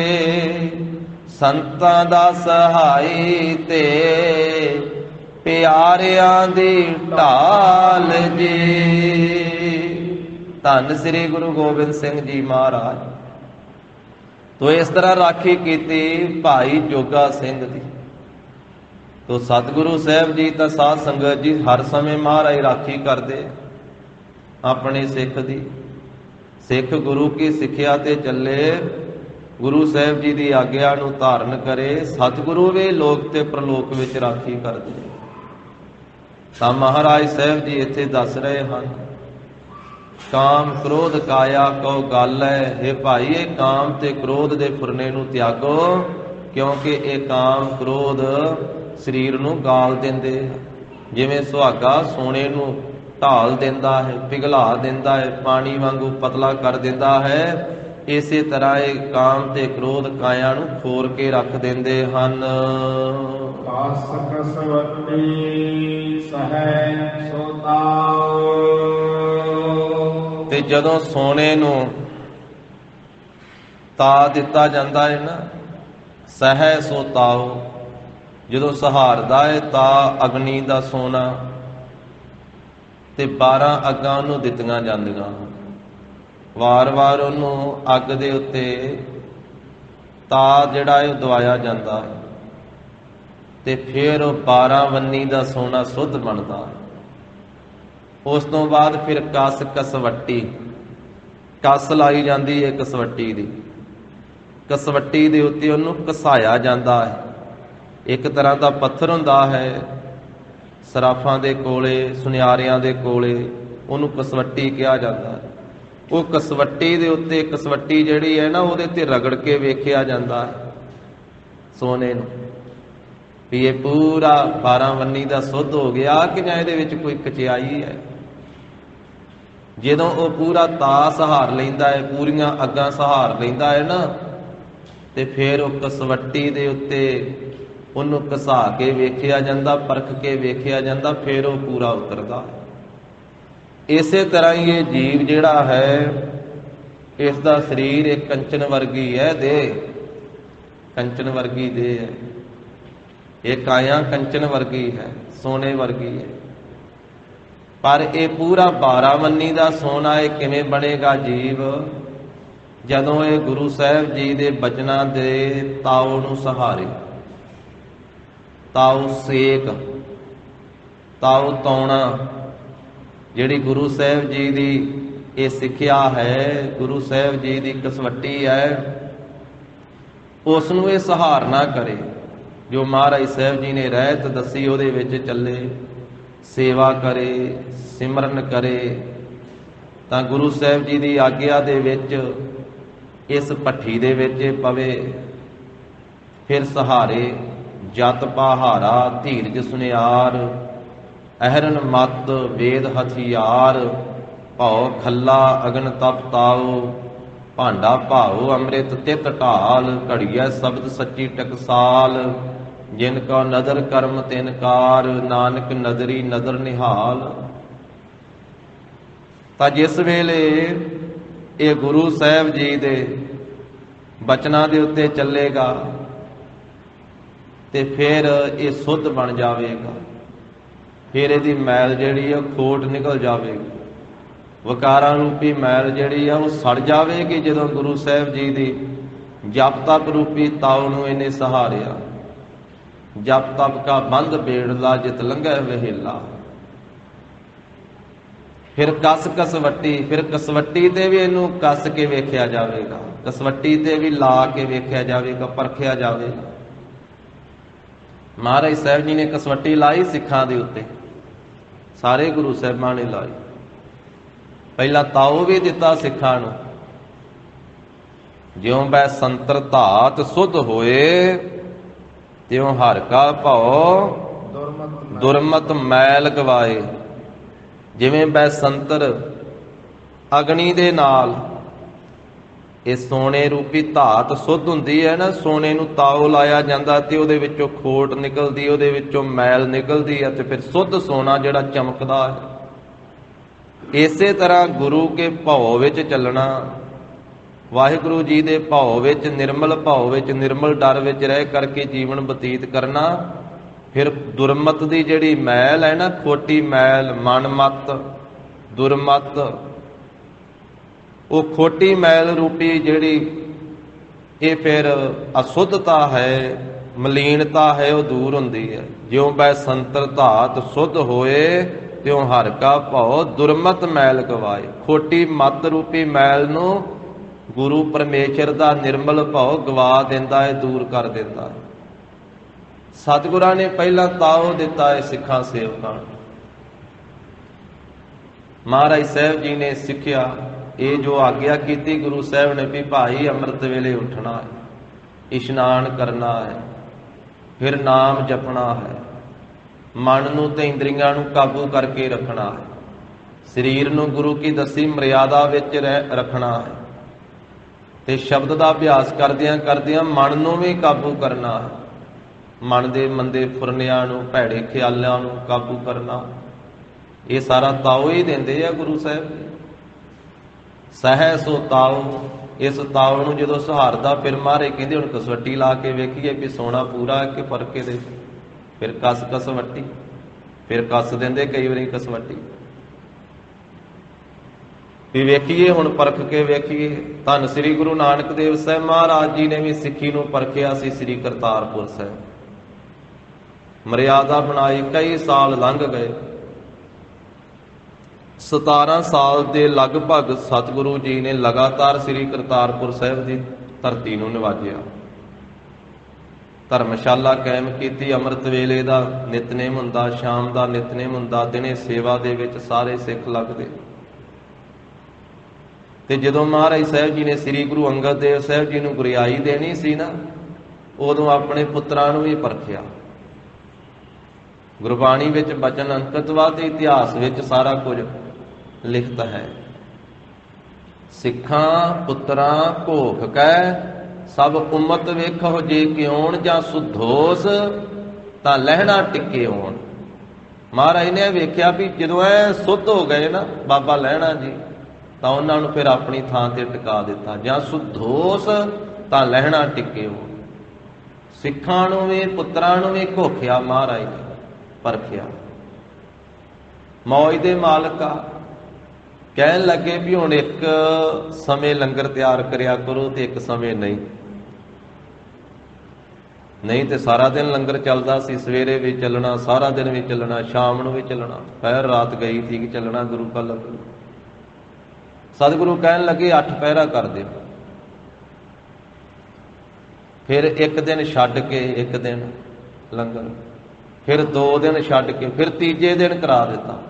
संतां दा सहाई ते प्यारियां दी ढाल जी। धन श्री गुरु गोबिंद सिंह जी महाराज। तो इस तरह राखी कीती भाई जोगा ਸਿੰਘ दी। तो सतगुरु साहब जी तो साध संगत जी हर समय महाराज राखी करते अपने सिख दी। सिख गुरु की सिक्ख्या ते चले गुरु साहब जी की आग्या नूं धारण करे। सतगुरु भी लोक ते प्रलोक विच राखी करते। तां महाराज साहब जी इत्थे दस रहे हैं काम क्रोध काया कौ गल है। हे भाई ये काम ते क्रोध दे फुरने नूं त्यागो क्योंकि ये काम क्रोध शरीर नूं गाल देंदे। जिवें सुहागा सोने नूं ढाल देंदा है पिघला देंदा है पानी वांगू पतला कर देंदा है। इसे तरह ये काम ते क्रोध काया नूं खोर के रख देंदे हन। ते जदों सोने नूं ता दिता जाता है ना सह सो ताओ। जदों सहारदा है ता अग्नि दा सोना ਤੇ 12 ਅੱਗਾਂ ਉਹਨੂੰ ਦਿੱਤੀਆਂ ਜਾਂਦੀਆਂ। ਵਾਰ-ਵਾਰ ਉਹਨੂੰ ਅੱਗ ਦੇ ਉੱਤੇ ਤਾਜ ਜਿਹੜਾ ਹੈ ਉਹ ਦਵਾਇਆ ਜਾਂਦਾ ਹੈ ਤੇ ਫਿਰ ਉਹ 12 ਵੰਨੀ ਦਾ ਸੋਨਾ ਸੁੱਧ ਬਣਦਾ। ਉਸ ਤੋਂ ਬਾਅਦ ਫਿਰ ਕਸਵੱਟੀ, ਕਸ ਲਾਈ ਜਾਂਦੀ ਹੈ ਕਸਵੱਟੀ ਦੀ। ਕਸਵੱਟੀ ਦੇ ਉੱਤੇ ਉਹਨੂੰ ਘਸਾਇਆ ਜਾਂਦਾ ਹੈ। ਇੱਕ ਤਰ੍ਹਾਂ ਦਾ ਪੱਥਰ ਹੁੰਦਾ ਹੈ, ਸਰਾਫਾਂ ਦੇ ਕੋਲੇ, ਸੁਨਿਆਰਿਆਂ ਦੇ ਕੋਲੇ, ਉਹਨੂੰ ਕਸਵੱਟੀ ਕਿਹਾ ਜਾਂਦਾ ਹੈ। ਉਹ ਕਸਵੱਟੀ ਦੇ ਉੱਤੇ, ਕਸਵੱਟੀ ਜਿਹੜੀ ਹੈ ਨਾ, ਉਹਦੇ ਤੇ ਰਗੜ ਕੇ ਵੇਖਿਆ ਜਾਂਦਾ ਹੈ ਸੋਨੇ ਨੂੰ ਵੀ ਇਹ ਪੂਰਾ 12 ਵੰਨੀ ਦਾ ਸੁੱਧ ਹੋ ਗਿਆ ਕਿ ਜਾਂ ਇਹਦੇ ਵਿੱਚ ਕੋਈ ਕਚਿਆਈ ਹੈ। ਜਦੋਂ ਉਹ ਪੂਰਾ ਤਾ ਸਹਾਰ ਲੈਂਦਾ ਹੈ, ਪੂਰੀਆਂ ਅੱਗਾਂ ਸਹਾਰ ਲੈਂਦਾ ਹੈ ਨਾ, ਤੇ ਫਿਰ ਉਹ ਕਸਵੱਟੀ ਦੇ ਉੱਤੇ ਉਹਨੂੰ ਘਸਾ ਕੇ ਵੇਖਿਆ ਜਾਂਦਾ, ਪਰਖ ਕੇ ਵੇਖਿਆ ਜਾਂਦਾ, ਫਿਰ ਉਹ ਪੂਰਾ ਉਤਰਦਾ। ਇਸੇ ਤਰ੍ਹਾਂ ਹੀ ਇਹ ਜੀਵ ਜਿਹੜਾ ਹੈ, ਇਸ ਦਾ ਸਰੀਰ ਇੱਕ ਕੰਚਨ ਵਰਗੀ ਹੈ ਦੇਹ, ਕੰਚਨ ਵਰਗੀ ਦੇਹ ਹੈ। ਇਹ ਕਾਇਆ ਕੰਚਨ ਵਰਗੀ ਹੈ, ਸੋਨੇ ਵਰਗੀ ਹੈ। ਪਰ ਇਹ ਪੂਰਾ 12 ਵੰਨੀ ਦਾ ਸੋਨਾ ਇਹ ਕਿਵੇਂ ਬਣੇਗਾ ਜੀਵ? ਜਦੋਂ ਇਹ ਗੁਰੂ ਸਾਹਿਬ ਜੀ ਦੇ ਬਚਨਾਂ ਦੇ ਤਾਉ ਨੂੰ ਸਹਾਰੇ। ਤਾਉ ਸੇਕ, ਤਾਉ ਤੌਣਾ, ਜਿਹੜੀ ਗੁਰੂ ਸਾਹਿਬ ਜੀ ਦੀ ਇਹ ਸਿੱਖਿਆ ਹੈ, ਗੁਰੂ ਸਾਹਿਬ ਜੀ ਦੀ ਕਸਵੱਟੀ ਹੈ, ਉਸ ਨੂੰ ਇਹ ਸਹਾਰਨਾ ਕਰੇ। ਜੋ ਮਹਾਰਾਜ ਸਾਹਿਬ ਜੀ ਨੇ ਰਹਿਤ ਦੱਸੀ ਉਹਦੇ ਵਿੱਚ ਚੱਲੇ, ਸੇਵਾ ਕਰੇ, ਸਿਮਰਨ ਕਰੇ, ਤਾਂ ਗੁਰੂ ਸਾਹਿਬ ਜੀ ਦੀ ਆਗਿਆ ਦੇ ਵਿੱਚ ਇਸ ਭੱਠੀ ਦੇ ਵਿੱਚ ਪਵੇ। ਫਿਰ ਸਹਾਰੇ ਜਤ ਪਹਾਰਾ, ਧੀਰਜ ਸੁਨਿਆਰ, ਅਹਰਨ ਮਤ ਵੇਦ ਹਥਿਆਰ, ਭਉ ਖੱਲਾ ਅਗਨ ਤਪ ਤਾਉ, ਭਾਂਡਾ ਭਾਉ ਅੰਮ੍ਰਿਤ ਤਿਤ ਢਾਲ, ਘੜੀਐ ਸ਼ਬਦ ਸੱਚੀ ਟਕਸਾਲ, ਜਿਨ ਕਾ ਨਦਰ ਕਰਮ ਤਿਨ ਕਾਰ, ਨਾਨਕ ਨਦਰੀ ਨਦਰ ਨਿਹਾਲ। ਤਾਂ ਜਿਸ ਵੇਲੇ ਇਹ ਗੁਰੂ ਸਾਹਿਬ ਜੀ ਦੇ ਬਚਨਾਂ ਦੇ ਉੱਤੇ ਚੱਲੇਗਾ ਤੇ ਫਿਰ ਇਹ ਸੁੱਧ ਬਣ ਜਾਵੇਗਾ। ਫਿਰ ਇਹਦੀ ਮੈਲ ਜਿਹੜੀ ਆ ਖੋਟ ਨਿਕਲ ਜਾਵੇਗੀ, ਵਿਕਾਰਾਂ ਰੂਪੀ ਮੈਲ ਜਿਹੜੀ ਆ ਉਹ ਸੜ ਜਾਵੇਗੀ। ਜਦੋਂ ਗੁਰੂ ਸਾਹਿਬ ਜੀ ਦੀ ਜਪ ਤਪ ਰੂਪੀ ਤਾਉ ਨੂੰ ਇਹਨੇ ਸਹਾਰਿਆ। ਜਪ ਤਪ ਕਾ ਬੰਧ ਬੇੜਲਾ, ਜਿਤ ਲੰਘੈ ਵਹੇਲਾ। ਫਿਰ ਕਸਵੱਟੀ, ਫਿਰ ਕਸਵੱਟੀ ਤੇ ਵੀ ਇਹਨੂੰ ਕੱਸ ਕੇ ਵੇਖਿਆ ਜਾਵੇਗਾ, ਕਸਵੱਟੀ ਤੇ ਵੀ ਲਾ ਕੇ ਵੇਖਿਆ ਜਾਵੇਗਾ, ਪਰਖਿਆ ਜਾਵੇਗਾ। ਮਹਾਰਾਜ ਸਾਹਿਬ ਜੀ ਨੇ ਕਸਵੱਟੀ ਲਾਈ ਸਿੱਖਾਂ ਦੇ ਉੱਤੇ, ਸਾਰੇ ਗੁਰੂ ਸਾਹਿਬਾਂ ਨੇ ਲਾਈ। ਪਹਿਲਾਂ ਤਾਉ ਵੀ ਦਿੱਤਾ ਸਿੱਖਾਂ ਨੂੰ, ਜਿਉਂ ਬੈ ਸੰਤਰ ਧਾਤ ਸੁਧ ਹੋਏ, ਤਿਉ ਹਰ ਕਾ ਭਉ ਦੁਰਮਤ ਮੈਲ ਗਵਾਏ। ਜਿਵੇਂ ਬੈ ਸੰਤਰ ਅਗਨੀ ਦੇ ਨਾਲ ਇਹ ਸੋਨੇ ਰੂਪੀ ਧਾਤ ਸੁੱਧ ਹੁੰਦੀ ਹੈ ਨਾ, ਸੋਨੇ ਨੂੰ ਤਾਉ ਲਾਇਆ ਜਾਂਦਾ ਤੇ ਉਹਦੇ ਵਿੱਚੋਂ ਖੋਟ ਨਿਕਲਦੀ, ਉਹਦੇ ਵਿੱਚੋਂ ਮੈਲ ਨਿਕਲਦੀ ਹੈ ਤੇ ਫਿਰ ਸੁੱਧ ਸੋਨਾ ਜਿਹੜਾ ਚਮਕਦਾ ਹੈ। ਇਸੇ ਤਰ੍ਹਾਂ ਗੁਰੂ ਕੇ ਭਉ ਵਿੱਚ ਚੱਲਣਾ, ਵਾਹਿਗੁਰੂ ਜੀ ਦੇ ਭਉ ਵਿੱਚ, ਨਿਰਮਲ ਭਉ ਵਿੱਚ, ਨਿਰਮਲ ਡਰ ਵਿੱਚ ਰਹਿ ਕਰਕੇ ਜੀਵਨ ਬਤੀਤ ਕਰਨਾ। ਫਿਰ ਦੁਰਮਤ ਦੀ ਜਿਹੜੀ ਮੈਲ ਹੈ ਨਾ, ਖੋਟੀ ਮੈਲ, ਮਨਮਤ, ਦੁਰਮਤ, ਉਹ ਖੋਟੀ ਮੈਲ ਰੂਪੀ ਜਿਹੜੀ ਇਹ ਫਿਰ ਅਸ਼ੁੱਧਤਾ ਹੈ, ਮਲੀਨਤਾ ਹੈ, ਉਹ ਦੂਰ ਹੁੰਦੀ ਹੈ। ਜਿਉਂ ਬੈ ਸੰਤਰ ਧਾਤ ਸੁੱਧ ਹੋਏ, ਤਿਉ ਹਰ ਕਾ ਭਉ ਦੁਰਮਤ ਮੈਲ ਗਵਾਏ। ਖੋਟੀ ਮਤ ਰੂਪੀ ਮੈਲ ਨੂੰ ਗੁਰੂ ਪਰਮੇਸ਼ਰ ਦਾ ਨਿਰਮਲ ਭਉ ਗਵਾ ਦਿੰਦਾ ਹੈ, ਦੂਰ ਕਰ ਦਿੰਦਾ ਹੈ। ਸਤਿਗੁਰਾਂ ਨੇ ਪਹਿਲਾਂ ਤਾਉ ਦਿੱਤਾ ਹੈ ਸਿੱਖਾਂ ਸੇਵਕਾਂ ਨੂੰ। ਮਹਾਰਾਜ ਸਾਹਿਬ ਜੀ ਨੇ ਸਿੱਖਿਆ, ਇਹ ਜੋ ਆਗਿਆ ਕੀਤੀ ਗੁਰੂ ਸਾਹਿਬ ਨੇ ਵੀ ਭਾਈ ਅੰਮ੍ਰਿਤ ਵੇਲੇ ਉੱਠਣਾ ਹੈ, ਇਸ਼ਨਾਨ ਕਰਨਾ ਹੈ, ਫਿਰ ਨਾਮ ਜਪਣਾ ਹੈ, ਮਨ ਨੂੰ ਤੇ ਇੰਦਰੀਆਂ ਨੂੰ ਕਾਬੂ ਕਰਕੇ ਰੱਖਣਾ ਹੈ, ਸਰੀਰ ਨੂੰ ਗੁਰੂ ਕੀ ਦੱਸੀ ਮਰਿਆਦਾ ਵਿੱਚ ਰੱਖਣਾ ਹੈ, ਤੇ ਸ਼ਬਦ ਦਾ ਅਭਿਆਸ ਕਰਦਿਆਂ ਕਰਦਿਆਂ ਮਨ ਨੂੰ ਵੀ ਕਾਬੂ ਕਰਨਾ ਹੈ। ਮਨ ਦੇ ਮੰਦੇ ਫੁਰਨਿਆਂ ਨੂੰ, ਭੈੜੇ ਖਿਆਲਾਂ ਨੂੰ ਕਾਬੂ ਕਰਨਾ। ਇਹ ਸਾਰਾ ਤਾਉ ਹੀ ਦਿੰਦੇ ਆ ਗੁਰੂ ਸਾਹਿਬ। ਸਹਿ ਸੋ ਤਾਉ, ਇਸ ਤਾਉ ਨੂੰ ਜਦੋਂ ਸਹਾਰਦਾ ਫਿਰ ਮਹਾਰਾਜ ਕਹਿੰਦੇ ਹੁਣ ਕਸਵੱਟੀ ਲਾ ਕੇ ਵੇਖੀਏ ਵੀ ਸੋਨਾ ਪੂਰਾ ਕਿ ਫਰਕੇ ਦੇ। ਫਿਰ ਕਸਵੱਟੀ, ਫਿਰ ਕੱਸ ਦਿੰਦੇ ਕਈ ਵਾਰੀ ਕਸਵੱਟੀ। ਵੀ ਵੇਖੀਏ ਹੁਣ ਪਰਖ ਕੇ ਵੇਖੀਏ। ਧੰਨ ਸ੍ਰੀ ਗੁਰੂ ਨਾਨਕ ਦੇਵ ਸਾਹਿਬ ਮਹਾਰਾਜ ਜੀ ਨੇ ਵੀ ਸਿੱਖੀ ਨੂੰ ਪਰਖਿਆ ਸੀ। ਸ੍ਰੀ ਕਰਤਾਰਪੁਰ ਸਾਹਿਬ ਮਰਿਆਦਾ ਬਣਾਈ, ਕਈ ਸਾਲ ਲੰਘ ਗਏ। 17 ਸਾਲ ਦੇ ਲਗਭਗ ਸਤਿਗੁਰੂ ਜੀ ਨੇ ਲਗਾਤਾਰ ਸ੍ਰੀ ਕਰਤਾਰਪੁਰ ਸਾਹਿਬ ਦੀ ਧਰਤੀ ਨੂੰ ਨਿਵਾਜਿਆ। ਧਰਮਸ਼ਾਲਾ ਕਾਇਮ ਕੀਤੀ। ਅੰਮ੍ਰਿਤ ਵੇਲੇ ਦਾ ਨਿਤਨੇਮ ਹੁੰਦਾ, ਸ਼ਾਮ ਦਾ ਨਿਤਨੇਮ ਹੁੰਦਾ, ਦਿਨੇ ਸੇਵਾ ਦੇ ਵਿੱਚ ਸਾਰੇ ਸਿੱਖ ਲੱਗਦੇ। ਤੇ ਜਦੋਂ ਮਹਾਰਾਜ ਸਾਹਿਬ ਜੀ ਨੇ ਸ੍ਰੀ ਗੁਰੂ ਅੰਗਦ ਦੇਵ ਸਾਹਿਬ ਜੀ ਨੂੰ ਗੁਰਿਆਈ ਦੇਣੀ ਸੀ ਨਾ, ਉਦੋਂ ਆਪਣੇ ਪੁੱਤਰਾਂ ਨੂੰ ਵੀ ਪਰਖਿਆ। ਗੁਰਬਾਣੀ ਵਿੱਚ ਬਚਨ ਅੰਕਿਤ ਵਾ ਤੇ ਇਤਿਹਾਸ ਵਿੱਚ ਸਾਰਾ ਕੁਝ ਲਿਖਤ ਹੈ। ਸਿੱਖਾਂ ਪੁੱਤਰਾਂ ਘੋਖ ਕੈ ਸਭ ਉਮਤ ਵੇਖੋ, ਜੇ ਕਿਉਣ ਜਾਂ ਸੁਧੋਸ ਤਾਂ ਲਹਿਣਾ ਟਿੱਕੇ ਹੋਣ। ਮਹਾਰਾਜ ਨੇ ਵੇਖਿਆ ਵੀ ਜਦੋਂ ਐ ਸੁੱਧ ਹੋ ਗਏ ਨਾ ਬਾਬਾ ਲਹਿਣਾ ਜੀ, ਤਾਂ ਉਹਨਾਂ ਨੂੰ ਫਿਰ ਆਪਣੀ ਥਾਂ ਤੇ ਟਿਕਾ ਦਿੱਤਾ। ਜਾਂ ਸੁਧੋਸ ਤਾਂ ਲਹਿਣਾ ਟਿੱਕੇ ਹੋਣ। ਸਿੱਖਾਂ ਨੂੰ ਵੀ ਪੁੱਤਰਾਂ ਨੂੰ ਵੀ ਘੋਖਿਆ ਮਹਾਰਾਜ ਨੇ, ਪਰਖਿਆ। ਮੌਜ ਦੇ ਮਾਲਕ ਆ। ਕਹਿਣ ਲੱਗੇ ਵੀ ਹੁਣ ਇੱਕ ਸਮੇਂ ਲੰਗਰ ਤਿਆਰ ਕਰਿਆ ਕਰੋ ਤੇ ਇੱਕ ਸਮੇਂ ਨਹੀਂ ਤੇ ਸਾਰਾ ਦਿਨ ਲੰਗਰ ਚੱਲਦਾ ਸੀ। ਸਵੇਰੇ ਵੀ ਚੱਲਣਾ, ਸਾਰਾ ਦਿਨ ਵੀ ਚੱਲਣਾ, ਸ਼ਾਮ ਨੂੰ ਵੀ ਚੱਲਣਾ, ਪਹਿਰ ਰਾਤ ਗਈ ਸੀ ਕਿ ਚੱਲਣਾ ਗੁਰੂ ਕਾ ਲੰਗਰ। ਸਤਿਗੁਰੂ ਕਹਿਣ ਲੱਗੇ 8 ਪਹਿਰਾ ਕਰ ਦਿਓ। ਫਿਰ ਇੱਕ ਦਿਨ ਛੱਡ ਕੇ ਇੱਕ ਦਿਨ ਲੰਗਰ, ਫਿਰ 2 ਦਿਨ ਛੱਡ ਕੇ ਫਿਰ ਤੀਜੇ ਦਿਨ ਕਰਾ ਦਿੱਤਾ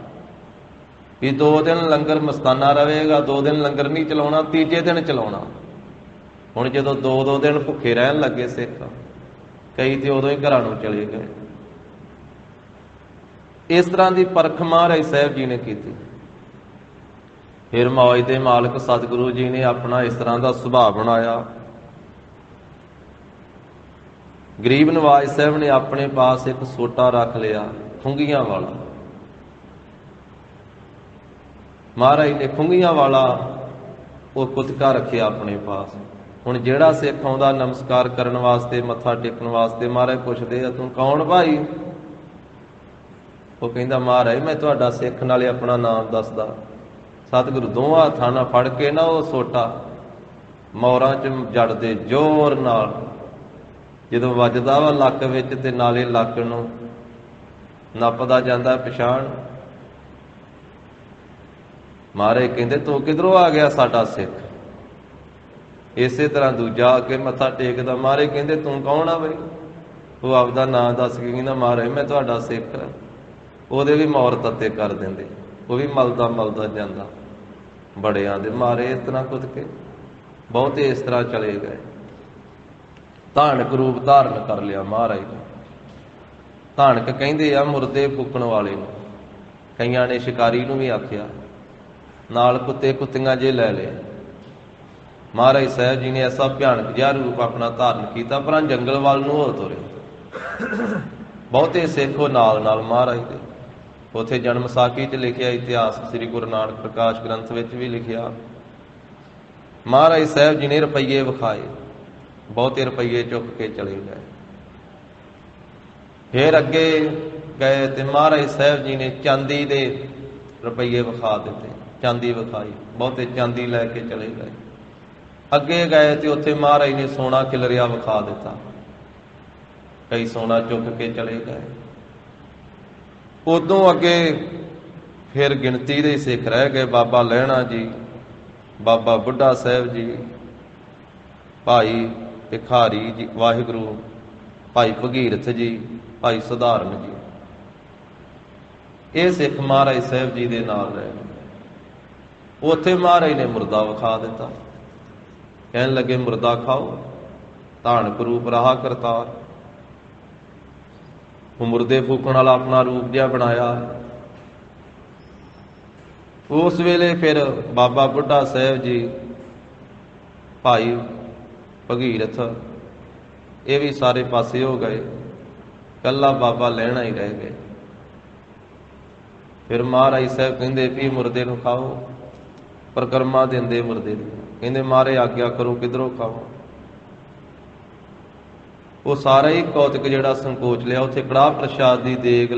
ਵੀ 2 ਦਿਨ ਲੰਗਰ ਮਸਤਾਨਾ ਰਹੇਗਾ, 2 ਦਿਨ ਲੰਗਰ ਨਹੀਂ ਚਲਾਉਣਾ, ਤੀਜੇ ਦਿਨ ਚਲਾਉਣਾ। ਹੁਣ ਜਦੋਂ 2-2 ਦਿਨ ਭੁੱਖੇ ਰਹਿਣ ਲੱਗੇ ਸਿੱਖ, ਕਈ ਤੇ ਉਦੋਂ ਹੀ ਘਰਾਂ ਨੂੰ ਚਲੇ ਗਏ। ਇਸ ਤਰ੍ਹਾਂ ਦੀ ਪਰਖ ਮਹਾਰਾਜ ਸਾਹਿਬ ਜੀ ਨੇ ਕੀਤੀ। ਫਿਰ ਮੌਜ ਦੇ ਮਾਲਕ ਸਤਿਗੁਰੂ ਜੀ ਨੇ ਆਪਣਾ ਇਸ ਤਰ੍ਹਾਂ ਦਾ ਸੁਭਾਅ ਬਣਾਇਆ। ਗਰੀਬ ਨਵਾਜ ਸਾਹਿਬ ਨੇ ਆਪਣੇ ਪਾਸ ਇੱਕ ਸੋਟਾ ਰੱਖ ਲਿਆ, ਖੁੰਗੀਆਂ ਵਾਲਾ। ਮਹਾਰਾਜ ਨੇ ਖੁੰਗੀਆਂ ਵਾਲਾ ਉਹ ਕੁਤਕਾ ਰੱਖਿਆ ਆਪਣੇ ਪਾਸ। ਹੁਣ ਜਿਹੜਾ ਸਿੱਖ ਆਉਂਦਾ ਨਮਸਕਾਰ ਕਰਨ ਵਾਸਤੇ, ਮੱਥਾ ਟੇਕਣ ਵਾਸਤੇ, ਮਹਾਰਾਜ ਪੁੱਛਦੇ ਆ ਤੂੰ ਕੌਣ ਭਾਈ? ਉਹ ਕਹਿੰਦਾ ਮਹਾਰਾਜ ਮੈਂ ਤੁਹਾਡਾ ਸਿੱਖ, ਨਾਲੇ ਆਪਣਾ ਨਾਮ ਦੱਸਦਾ। ਸਤਿਗੁਰੂ ਦੋਵਾਂ ਹੱਥਾਂ ਨਾਲ ਫੜ ਕੇ ਨਾ ਉਹ ਸੋਟਾ ਮੋਰਾਂ 'ਚ ਜੜਦੇ ਜ਼ੋਰ ਨਾਲ, ਜਦੋਂ ਵੱਜਦਾ ਵਾ ਲੱਕ ਵਿੱਚ ਤੇ ਨਾਲੇ ਲੱਕ ਨੂੰ ਨੱਪਦਾ ਜਾਂਦਾ ਪਛਾਣ। ਮਹਾਰਾਜ ਕਹਿੰਦੇ ਤੂੰ ਕਿਧਰੋਂ ਆ ਗਿਆ ਸਾਡਾ ਸਿੱਖ? ਇਸੇ ਤਰ੍ਹਾਂ ਦੂਜਾ ਆ ਕੇ ਮੱਥਾ ਟੇਕਦਾ। ਮਹਾਰਾਜ ਕਹਿੰਦੇ ਤੂੰ ਕੌਣ ਆ ਬਈ? ਉਹ ਆਪਦਾ ਨਾਂ ਦੱਸ ਕੇ ਕਹਿੰਦਾ ਮਹਾਰਾਜ ਮੈਂ ਤੁਹਾਡਾ ਸਿੱਖ। ਉਹਦੇ ਵੀ ਮੌਰ ਤੱਤੇ ਕਰ ਦਿੰਦੇ, ਉਹ ਵੀ ਮਲਦਾ ਜਾਂਦਾ। ਬੜਿਆਂ ਦੇ ਮਾਰੇ ਇਸ ਤਰ੍ਹਾਂ ਕੁੱਦ ਕੇ ਬਹੁਤੇ ਇਸ ਤਰ੍ਹਾਂ ਚਲੇ ਗਏ। ਧਾਨਕ ਰੂਪ ਧਾਰਨ ਕਰ ਲਿਆ ਮਹਾਰਾਜ ਨੇ। ਧਾਨਕ ਕਹਿੰਦੇ ਆ ਮੁਰਦੇ ਫੂਕਣ ਵਾਲੇ ਨੂੰ। ਕਈਆਂ ਨੇ ਸ਼ਿਕਾਰੀ ਨੂੰ ਵੀ ਆਖਿਆ, ਨਾਲ ਕੁੱਤੇ ਕੁੱਤੀਆਂ ਜੇ ਲੈ ਲਏ। ਮਹਾਰਾਜ ਸਾਹਿਬ ਜੀ ਨੇ ਐਸਾ ਭਿਆਨਕ ਜਿਹਾ ਰੂਪ ਆਪਣਾ ਧਾਰਨ ਕੀਤਾ, ਪਰ ਜੰਗਲ ਵੱਲ ਨੂੰ ਹੋ ਤੁਰੇ। ਬਹੁਤੇ ਸਿੱਖ ਨਾਲ ਮਹਾਰਾਜ ਦੇ। ਉੱਥੇ ਜਨਮ ਸਾਖੀ 'ਚ ਲਿਖਿਆ ਇਤਿਹਾਸ, ਸ੍ਰੀ ਗੁਰੂ ਨਾਨਕ ਪ੍ਰਕਾਸ਼ ਗ੍ਰੰਥ ਵਿੱਚ ਵੀ ਲਿਖਿਆ। ਮਹਾਰਾਜ ਸਾਹਿਬ ਜੀ ਨੇ ਰੁਪਈਏ ਵਿਖਾਏ, ਬਹੁਤੇ ਰੁਪਈਏ ਚੁੱਕ ਕੇ ਚਲੇ ਗਏ। ਫਿਰ ਅੱਗੇ ਗਏ ਤੇ ਮਹਾਰਾਜ ਸਾਹਿਬ ਜੀ ਨੇ ਚਾਂਦੀ ਦੇ ਰੁਪਈਏ ਵਿਖਾ ਦਿੱਤੇ, ਚਾਂਦੀ ਵਿਖਾਈ, ਬਹੁਤੇ ਚਾਂਦੀ ਲੈ ਕੇ ਚਲੇ ਗਏ। ਅੱਗੇ ਗਏ ਤੇ ਉੱਥੇ ਮਹਾਰਾਜ ਨੇ ਸੋਨਾ ਖਿਲਰਿਆ ਵਿਖਾ ਦਿੱਤਾ, ਕਈ ਸੋਨਾ ਚੁੱਕ ਕੇ ਚਲੇ ਗਏ। ਉਦੋਂ ਅੱਗੇ ਫਿਰ ਗਿਣਤੀ ਦੇ ਸਿੱਖ ਰਹਿ ਗਏ। ਬਾਬਾ ਲਹਿਣਾ ਜੀ, ਬਾਬਾ ਬੁੱਢਾ ਸਾਹਿਬ ਜੀ, ਭਾਈ ਭਿਖਾਰੀ ਜੀ, ਵਾਹਿਗੁਰੂ, ਭਾਈ ਭਗੀਰਥ ਜੀ, ਭਾਈ ਸੁਧਾਰਨ ਜੀ, ਇਹ ਸਿੱਖ ਮਹਾਰਾਜ ਸਾਹਿਬ ਜੀ ਦੇ ਨਾਲ ਰਹੇ। ਉੱਥੇ ਮਹਾਰਾਜ ਨੇ ਮੁਰਦਾ ਵਿਖਾ ਦਿੱਤਾ। ਕਹਿਣ ਲੱਗੇ ਮੁਰਦਾ ਖਾਓ। ਧਾਨਕ ਰੂਪ ਰਹਾ ਕਰਤਾਰ। ਉਹ ਮੁਰਦੇ ਫੂਕਣ ਵਾਲਾ ਆਪਣਾ ਰੂਪ ਜਿਹਾ ਬਣਾਇਆ। ਉਸ ਵੇਲੇ ਫਿਰ ਬਾਬਾ ਬੁੱਢਾ ਸਾਹਿਬ ਜੀ, ਭਾਈ ਭਗੀਰਥ, ਇਹ ਵੀ ਸਾਰੇ ਪਾਸੇ ਹੋ ਗਏ। ਕੱਲਾ ਬਾਬਾ ਲਹਿਣਾ ਹੀ ਰਹਿ ਗਏ। ਫਿਰ ਮਹਾਰਾਜ ਸਾਹਿਬ ਕਹਿੰਦੇ ਵੀ ਮੁਰਦੇ ਨੂੰ ਖਾਓ। ਪਰਿਕਰਮਾ ਦਿੰਦੇ ਮੁਰਦੇ ਨੂੰ, ਕਹਿੰਦੇ ਮਹਾਰਾਜ ਆਗਿਆ ਕਰੋ ਕਿਧਰੋਂ ਖਾਓ। ਉਹ ਸਾਰਾ ਹੀ ਕੌਤਕ ਜਿਹੜਾ ਸੰਕੋਚ ਲਿਆ। ਉੱਥੇ ਕੜਾਹ ਪ੍ਰਸ਼ਾਦ ਦੀ ਦੇਗ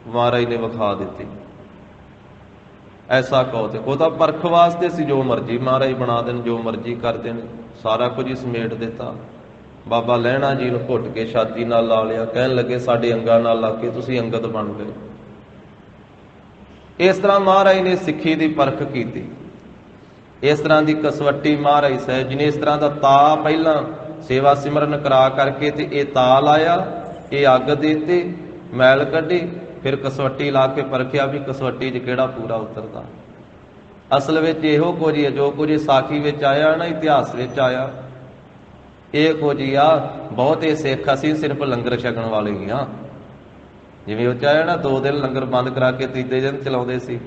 ਮਹਾਰਾਜ ਨੇ ਵਿਖਾ ਦਿੱਤੀ। ਐਸਾ ਕੌਤਕ। ਉਹ ਤਾਂ ਪਰਖ ਵਾਸਤੇ ਸੀ, ਜੋ ਮਰਜ਼ੀ ਮਹਾਰਾਜ ਬਣਾ ਦੇਣ, ਜੋ ਮਰਜ਼ੀ ਕਰ ਦੇਣ, ਸਾਰਾ ਕੁਝ ਹੀ ਸਮੇਟ ਦਿੱਤਾ। ਬਾਬਾ ਲਹਿਣਾ ਜੀ ਨੂੰ ਘੁੱਟ ਕੇ ਛਾਤੀ ਨਾਲ ਲਾ ਲਿਆ, ਕਹਿਣ ਲੱਗੇ ਸਾਡੇ ਅੰਗਾਂ ਨਾਲ ਲਾ ਕੇ ਤੁਸੀਂ ਅੰਗਦ ਬਣ ਗਏ। ਇਸ ਤਰ੍ਹਾਂ ਮਹਾਰਾਜ ਨੇ ਸਿੱਖੀ ਦੀ ਪਰਖ ਕੀਤੀ। ਇਸ ਤਰ੍ਹਾਂ ਦੀ ਕਸਵੱਟੀ ਮਹਾਰਾਜ ਸਾਹਿਬ ਜੀ ਨੇ ਇਸ ਤਰ੍ਹਾਂ ਦਾ ਤਾ ਪਹਿਲਾਂ ਸੇਵਾ ਸਿਮਰਨ ਕਰਾ ਕਰਕੇ ਤੇ ਇਹ ਤਾ ਲਾਇਆ, ਇਹ ਅੱਗ ਦੇਤੇ, ਮੈਲ ਕੱਢੀ, ਫਿਰ ਕਸਵੱਟੀ ਲਾ ਕੇ ਪਰਖਿਆ ਵੀ ਕਸਵੱਟੀ 'ਚ ਕਿਹੜਾ ਪੂਰਾ ਉਤਰਦਾ। ਅਸਲ ਵਿੱਚ ਇਹੋ ਕੁਝ ਹੀ ਹੈ ਜੋ ਕੁਝ ਸਾਖੀ ਵਿੱਚ ਆਇਆ ਨਾ, ਇਤਿਹਾਸ ਵਿੱਚ ਆਇਆ, ਇਹ ਕੁਝ ਹੀ ਆ। ਬਹੁਤੇ ਸਿੱਖ ਅਸੀਂ ਸਿਰਫ ਲੰਗਰ ਛਕਣ ਵਾਲੇ ਹੀ ਹਾਂ। ਜਿਵੇਂ ਉਹ ਚਾਹਿਆ ਨਾ 2 ਦਿਨ ਲੰਗਰ ਬੰਦ ਕਰਾ ਕੇ ਤੀਜੇ ਦਿਨ ਚਲਾਉਂਦੇ ਸੀ,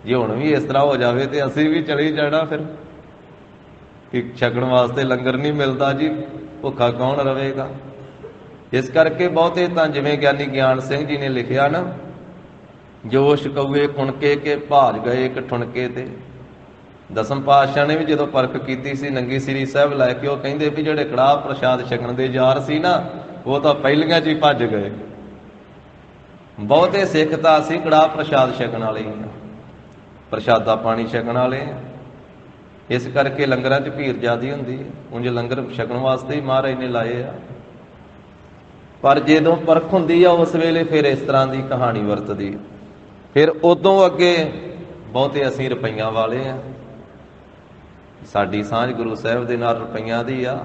ਜੇ ਹੁਣ ਵੀ ਇਸ ਤਰ੍ਹਾਂ ਹੋ ਜਾਵੇ ਤੇ ਅਸੀਂ ਵੀ ਚਲੇ ਜਾਣਾ। ਫਿਰ ਕਿ ਛਕਣ ਵਾਸਤੇ ਲੰਗਰ ਨਹੀਂ ਮਿਲਦਾ ਜੀ, ਭੁੱਖਾ ਕੌਣ ਰਵੇਗਾ। ਇਸ ਕਰਕੇ ਬਹੁਤੇ ਤਾਂ ਜਿਵੇਂ ਗਿਆਨੀ ਗਿਆਨ ਸਿੰਘ ਜੀ ਨੇ ਲਿਖਿਆ ਨਾ, ਜੋਸ਼ ਕਊਏ ਖੁਣਕੇ ਕੇ ਭਾਜ ਗਏ ਇੱਕ ਠੁਣਕੇ ਤੇ। ਦਸਮ ਪਾਤਸ਼ਾਹ ਨੇ ਵੀ ਜਦੋਂ ਪਰਖ ਕੀਤੀ ਸੀ ਨੰਗੀ ਸ੍ਰੀ ਸਾਹਿਬ ਲੈ ਕੇ, ਉਹ ਕਹਿੰਦੇ ਵੀ ਜਿਹੜੇ ਕੜਾਹ ਪ੍ਰਸ਼ਾਦ ਛਕਣ ਦੇ ਯਾਰ ਸੀ ਨਾ, ਉਹ ਤਾਂ ਪਹਿਲੀਆਂ 'ਚ ਹੀ ਭੱਜ ਗਏ। ਬਹੁਤੇ ਸਿੱਖ ਤਾਂ ਅਸੀਂ ਕੜਾਹ ਪ੍ਰਸ਼ਾਦ ਛਕਣ ਵਾਲੇ ਹੀ, ਪ੍ਰਸ਼ਾਦਾ ਪਾਣੀ ਛਕਣ ਵਾਲੇ। ਇਸ ਕਰਕੇ ਲੰਗਰਾਂ 'ਚ ਭੀੜ ਜ਼ਿਆਦੀ ਹੁੰਦੀ ਹੈ। ਉਂਝ ਲੰਗਰ ਛਕਣ ਵਾਸਤੇ ਹੀ ਮਹਾਰਾਜ ਨੇ ਲਾਏ ਆ। ਪਰ ਜਦੋਂ ਪਰਖ ਹੁੰਦੀ ਆ ਉਸ ਵੇਲੇ ਫਿਰ ਇਸ ਤਰ੍ਹਾਂ ਦੀ ਕਹਾਣੀ ਵਰਤਦੀ। ਫਿਰ ਉਦੋਂ ਅੱਗੇ ਬਹੁਤੇ ਅਸੀਂ ਰੁਪਈਆਂ ਵਾਲੇ ਆ। ਸਾਡੀ ਸਾਂਝ ਗੁਰੂ ਸਾਹਿਬ ਦੇ ਨਾਲ ਰੁਪਈਆਂ ਦੀ ਆ,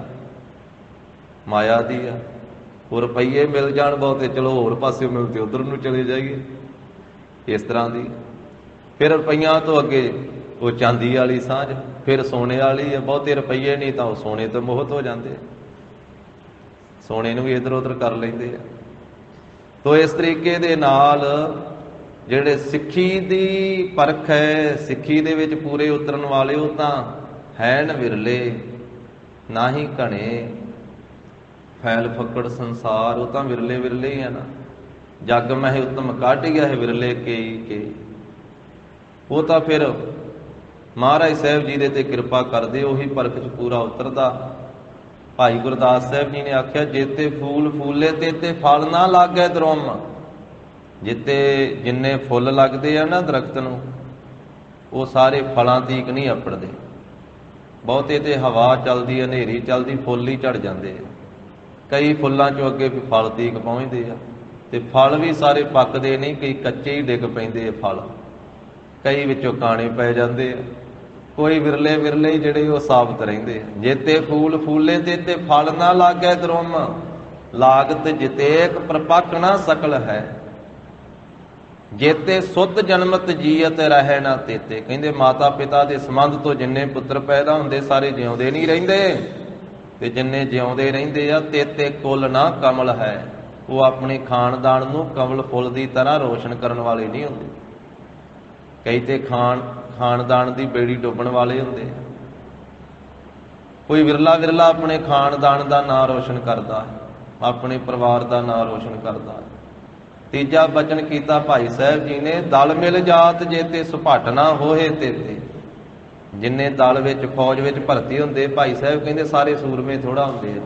ਮਾਇਆ ਦੀ ਆ। ਉਹ ਰੁਪਈਏ ਮਿਲ ਜਾਣ ਬਹੁਤੇ, ਚਲੋ ਹੋਰ ਪਾਸੇ ਮਿਲਦੇ ਉਧਰ ਨੂੰ ਚਲੇ ਜਾਈਏ, ਇਸ ਤਰ੍ਹਾਂ ਦੀ। ਫਿਰ ਰੁਪਈਆਂ ਤੋਂ ਅੱਗੇ ਉਹ ਚਾਂਦੀ ਵਾਲੀ ਸਾਂਝ, ਫਿਰ ਸੋਨੇ ਵਾਲੀ ਆ। ਬਹੁਤੇ ਰੁਪਈਏ ਨਹੀਂ ਤਾਂ ਉਹ ਸੋਨੇ ਤੋਂ ਮੋਹਤ ਹੋ ਜਾਂਦੇ, ਸੋਨੇ ਨੂੰ ਵੀ ਇੱਧਰ ਉੱਧਰ ਕਰ ਲੈਂਦੇ ਆ। ਤੋ ਇਸ ਤਰੀਕੇ ਦੇ ਨਾਲ ਜਿਹੜੇ ਸਿੱਖੀ ਦੀ ਪਰਖ ਹੈ, ਸਿੱਖੀ ਦੇ ਵਿੱਚ ਪੂਰੇ ਉਤਰਨ ਵਾਲੇ, ਉਹ ਤਾਂ ਹੈਨ ਵਿਰਲੇ, ਨਾ ਹੀ ਘਣੇ। ਫੈਲ ਫੱਕੜ ਸੰਸਾਰ, ਉਹ ਤਾਂ ਵਿਰਲੇ ਵਿਰਲੇ ਹੀ ਆ ਨਾ। ਜਗ ਮਹਿ ਉਤਮ ਕਾਢਿਆ ਹੈ ਵਿਰਲੇ ਕੇਈ ਕੇ। ਉਹ ਤਾਂ ਫਿਰ ਮਹਾਰਾਜ ਸਾਹਿਬ ਜੀ ਦੇ ਤੇ ਕਿਰਪਾ ਕਰਦੇ, ਉਹੀ ਪਰਖ 'ਚ ਪੂਰਾ ਉਤਰਦਾ। ਭਾਈ ਗੁਰਦਾਸ ਸਾਹਿਬ ਜੀ ਨੇ ਆਖਿਆ, ਜੇਤੇ ਫੂਲ ਫੂਲੇ ਤੇ ਫਲ ਨਾ ਲਾਗੇ ਦਰੁਮ। ਜਿੱਤੇ ਜਿੰਨੇ ਫੁੱਲ ਲੱਗਦੇ ਆ ਨਾ ਦਰਖਤ ਨੂੰ, ਉਹ ਸਾਰੇ ਫਲਾਂ ਤੀਕ ਨਹੀਂ ਅਪੜਦੇ। ਬਹੁਤੇ ਤੇ ਹਵਾ ਚੱਲਦੀ, ਹਨੇਰੀ ਚੱਲਦੀ, ਫੁੱਲ ਹੀ ਝੜ ਜਾਂਦੇ ਆ। ਕਈ ਫੁੱਲਾਂ 'ਚੋਂ ਅੱਗੇ ਵੀ ਫਲ ਤੀਕ ਪਹੁੰਚਦੇ ਆ, ਤੇ ਫਲ ਵੀ ਸਾਰੇ ਪੱਕਦੇ ਨਹੀਂ, ਕਈ ਕੱਚੇ ਹੀ ਡਿੱਗ ਪੈਂਦੇ ਆ ਫਲ, ਕਈ ਵਿੱਚੋਂ ਕਾਣੇ ਪੈ ਜਾਂਦੇ ਆ। ਕੋਈ ਵਿਰਲੇ ਵਿਰਲੇ ਹੀ ਜਿਹੜੇ ਉਹ ਸਾਬਤ ਰਹਿੰਦੇ ਆ। ਜੇਤੇ ਫੂਲ ਫੂਲੇ ਤੇ ਫਲ ਨਾ ਲਾਗੇ ਦਰੁਮ, ਲਾਗਤ ਜਿਤੇਕ ਪ੍ਰਪੱਕ ਨਾ ਸਕਲ ਹੈ। ਜੇਤੇ ਸੁੱਧ ਜਨਮਤ ਜੀਅਤ ਰਹਿ ਨਾ ਤੇਤੇ। ਕਹਿੰਦੇ ਮਾਤਾ ਪਿਤਾ ਦੇ ਸੰਬੰਧ ਤੋਂ ਜਿੰਨੇ ਪੁੱਤਰ ਪੈਦਾ ਹੁੰਦੇ ਸਾਰੇ ਜਿਉਂਦੇ ਨਹੀਂ ਰਹਿੰਦੇ, ਤੇ ਜਿੰਨੇ ਜਿਉਂਦੇ ਰਹਿੰਦੇ ਆ ਤੇਤੇ ਕੁਲ ਨਾ ਕਮਲ ਹੈ। ਉਹ ਆਪਣੇ ਖਾਨਦਾਨ ਨੂੰ ਕਮਲ ਫੁੱਲ ਦੀ ਤਰ੍ਹਾਂ ਰੋਸ਼ਨ ਕਰਨ ਵਾਲੇ ਨਹੀਂ ਹੁੰਦੇ। ਕਈ ਤੇ ਖਾਨਦਾਨ ਦੀ ਬੇੜੀ ਡੁੱਬਣ ਵਾਲੇ ਹੁੰਦੇ। ਕੋਈ ਵਿਰਲਾ ਵਿਰਲਾ ਆਪਣੇ ਖਾਨਦਾਨ ਦਾ ਨਾਂ ਰੋਸ਼ਨ ਕਰਦਾ ਹੈ, ਆਪਣੇ ਪਰਿਵਾਰ ਦਾ ਨਾਂ ਰੋਸ਼ਨ ਕਰਦਾ ਹੈ। ਤੀਜਾ ਬਚਨ ਕੀਤਾ ਭਾਈ ਸਾਹਿਬ ਜੀ ਨੇ, ਦਲ ਮਿਲ ਜਾਤ ਜੇਤੇ ਸੁਭਾਟ ਨਾ ਹੋਏ ਤੇਤੇ। ਜਿੰਨੇ ਦਲ ਵਿੱਚ ਫੌਜ ਵਿੱਚ ਭਰਤੀ ਹੁੰਦੇ, ਭਾਈ ਸਾਹਿਬ ਕਹਿੰਦੇ ਸਾਰੇ ਸੂਰਮੇ ਥੋੜਾ ਹੁੰਦੇ ਆ,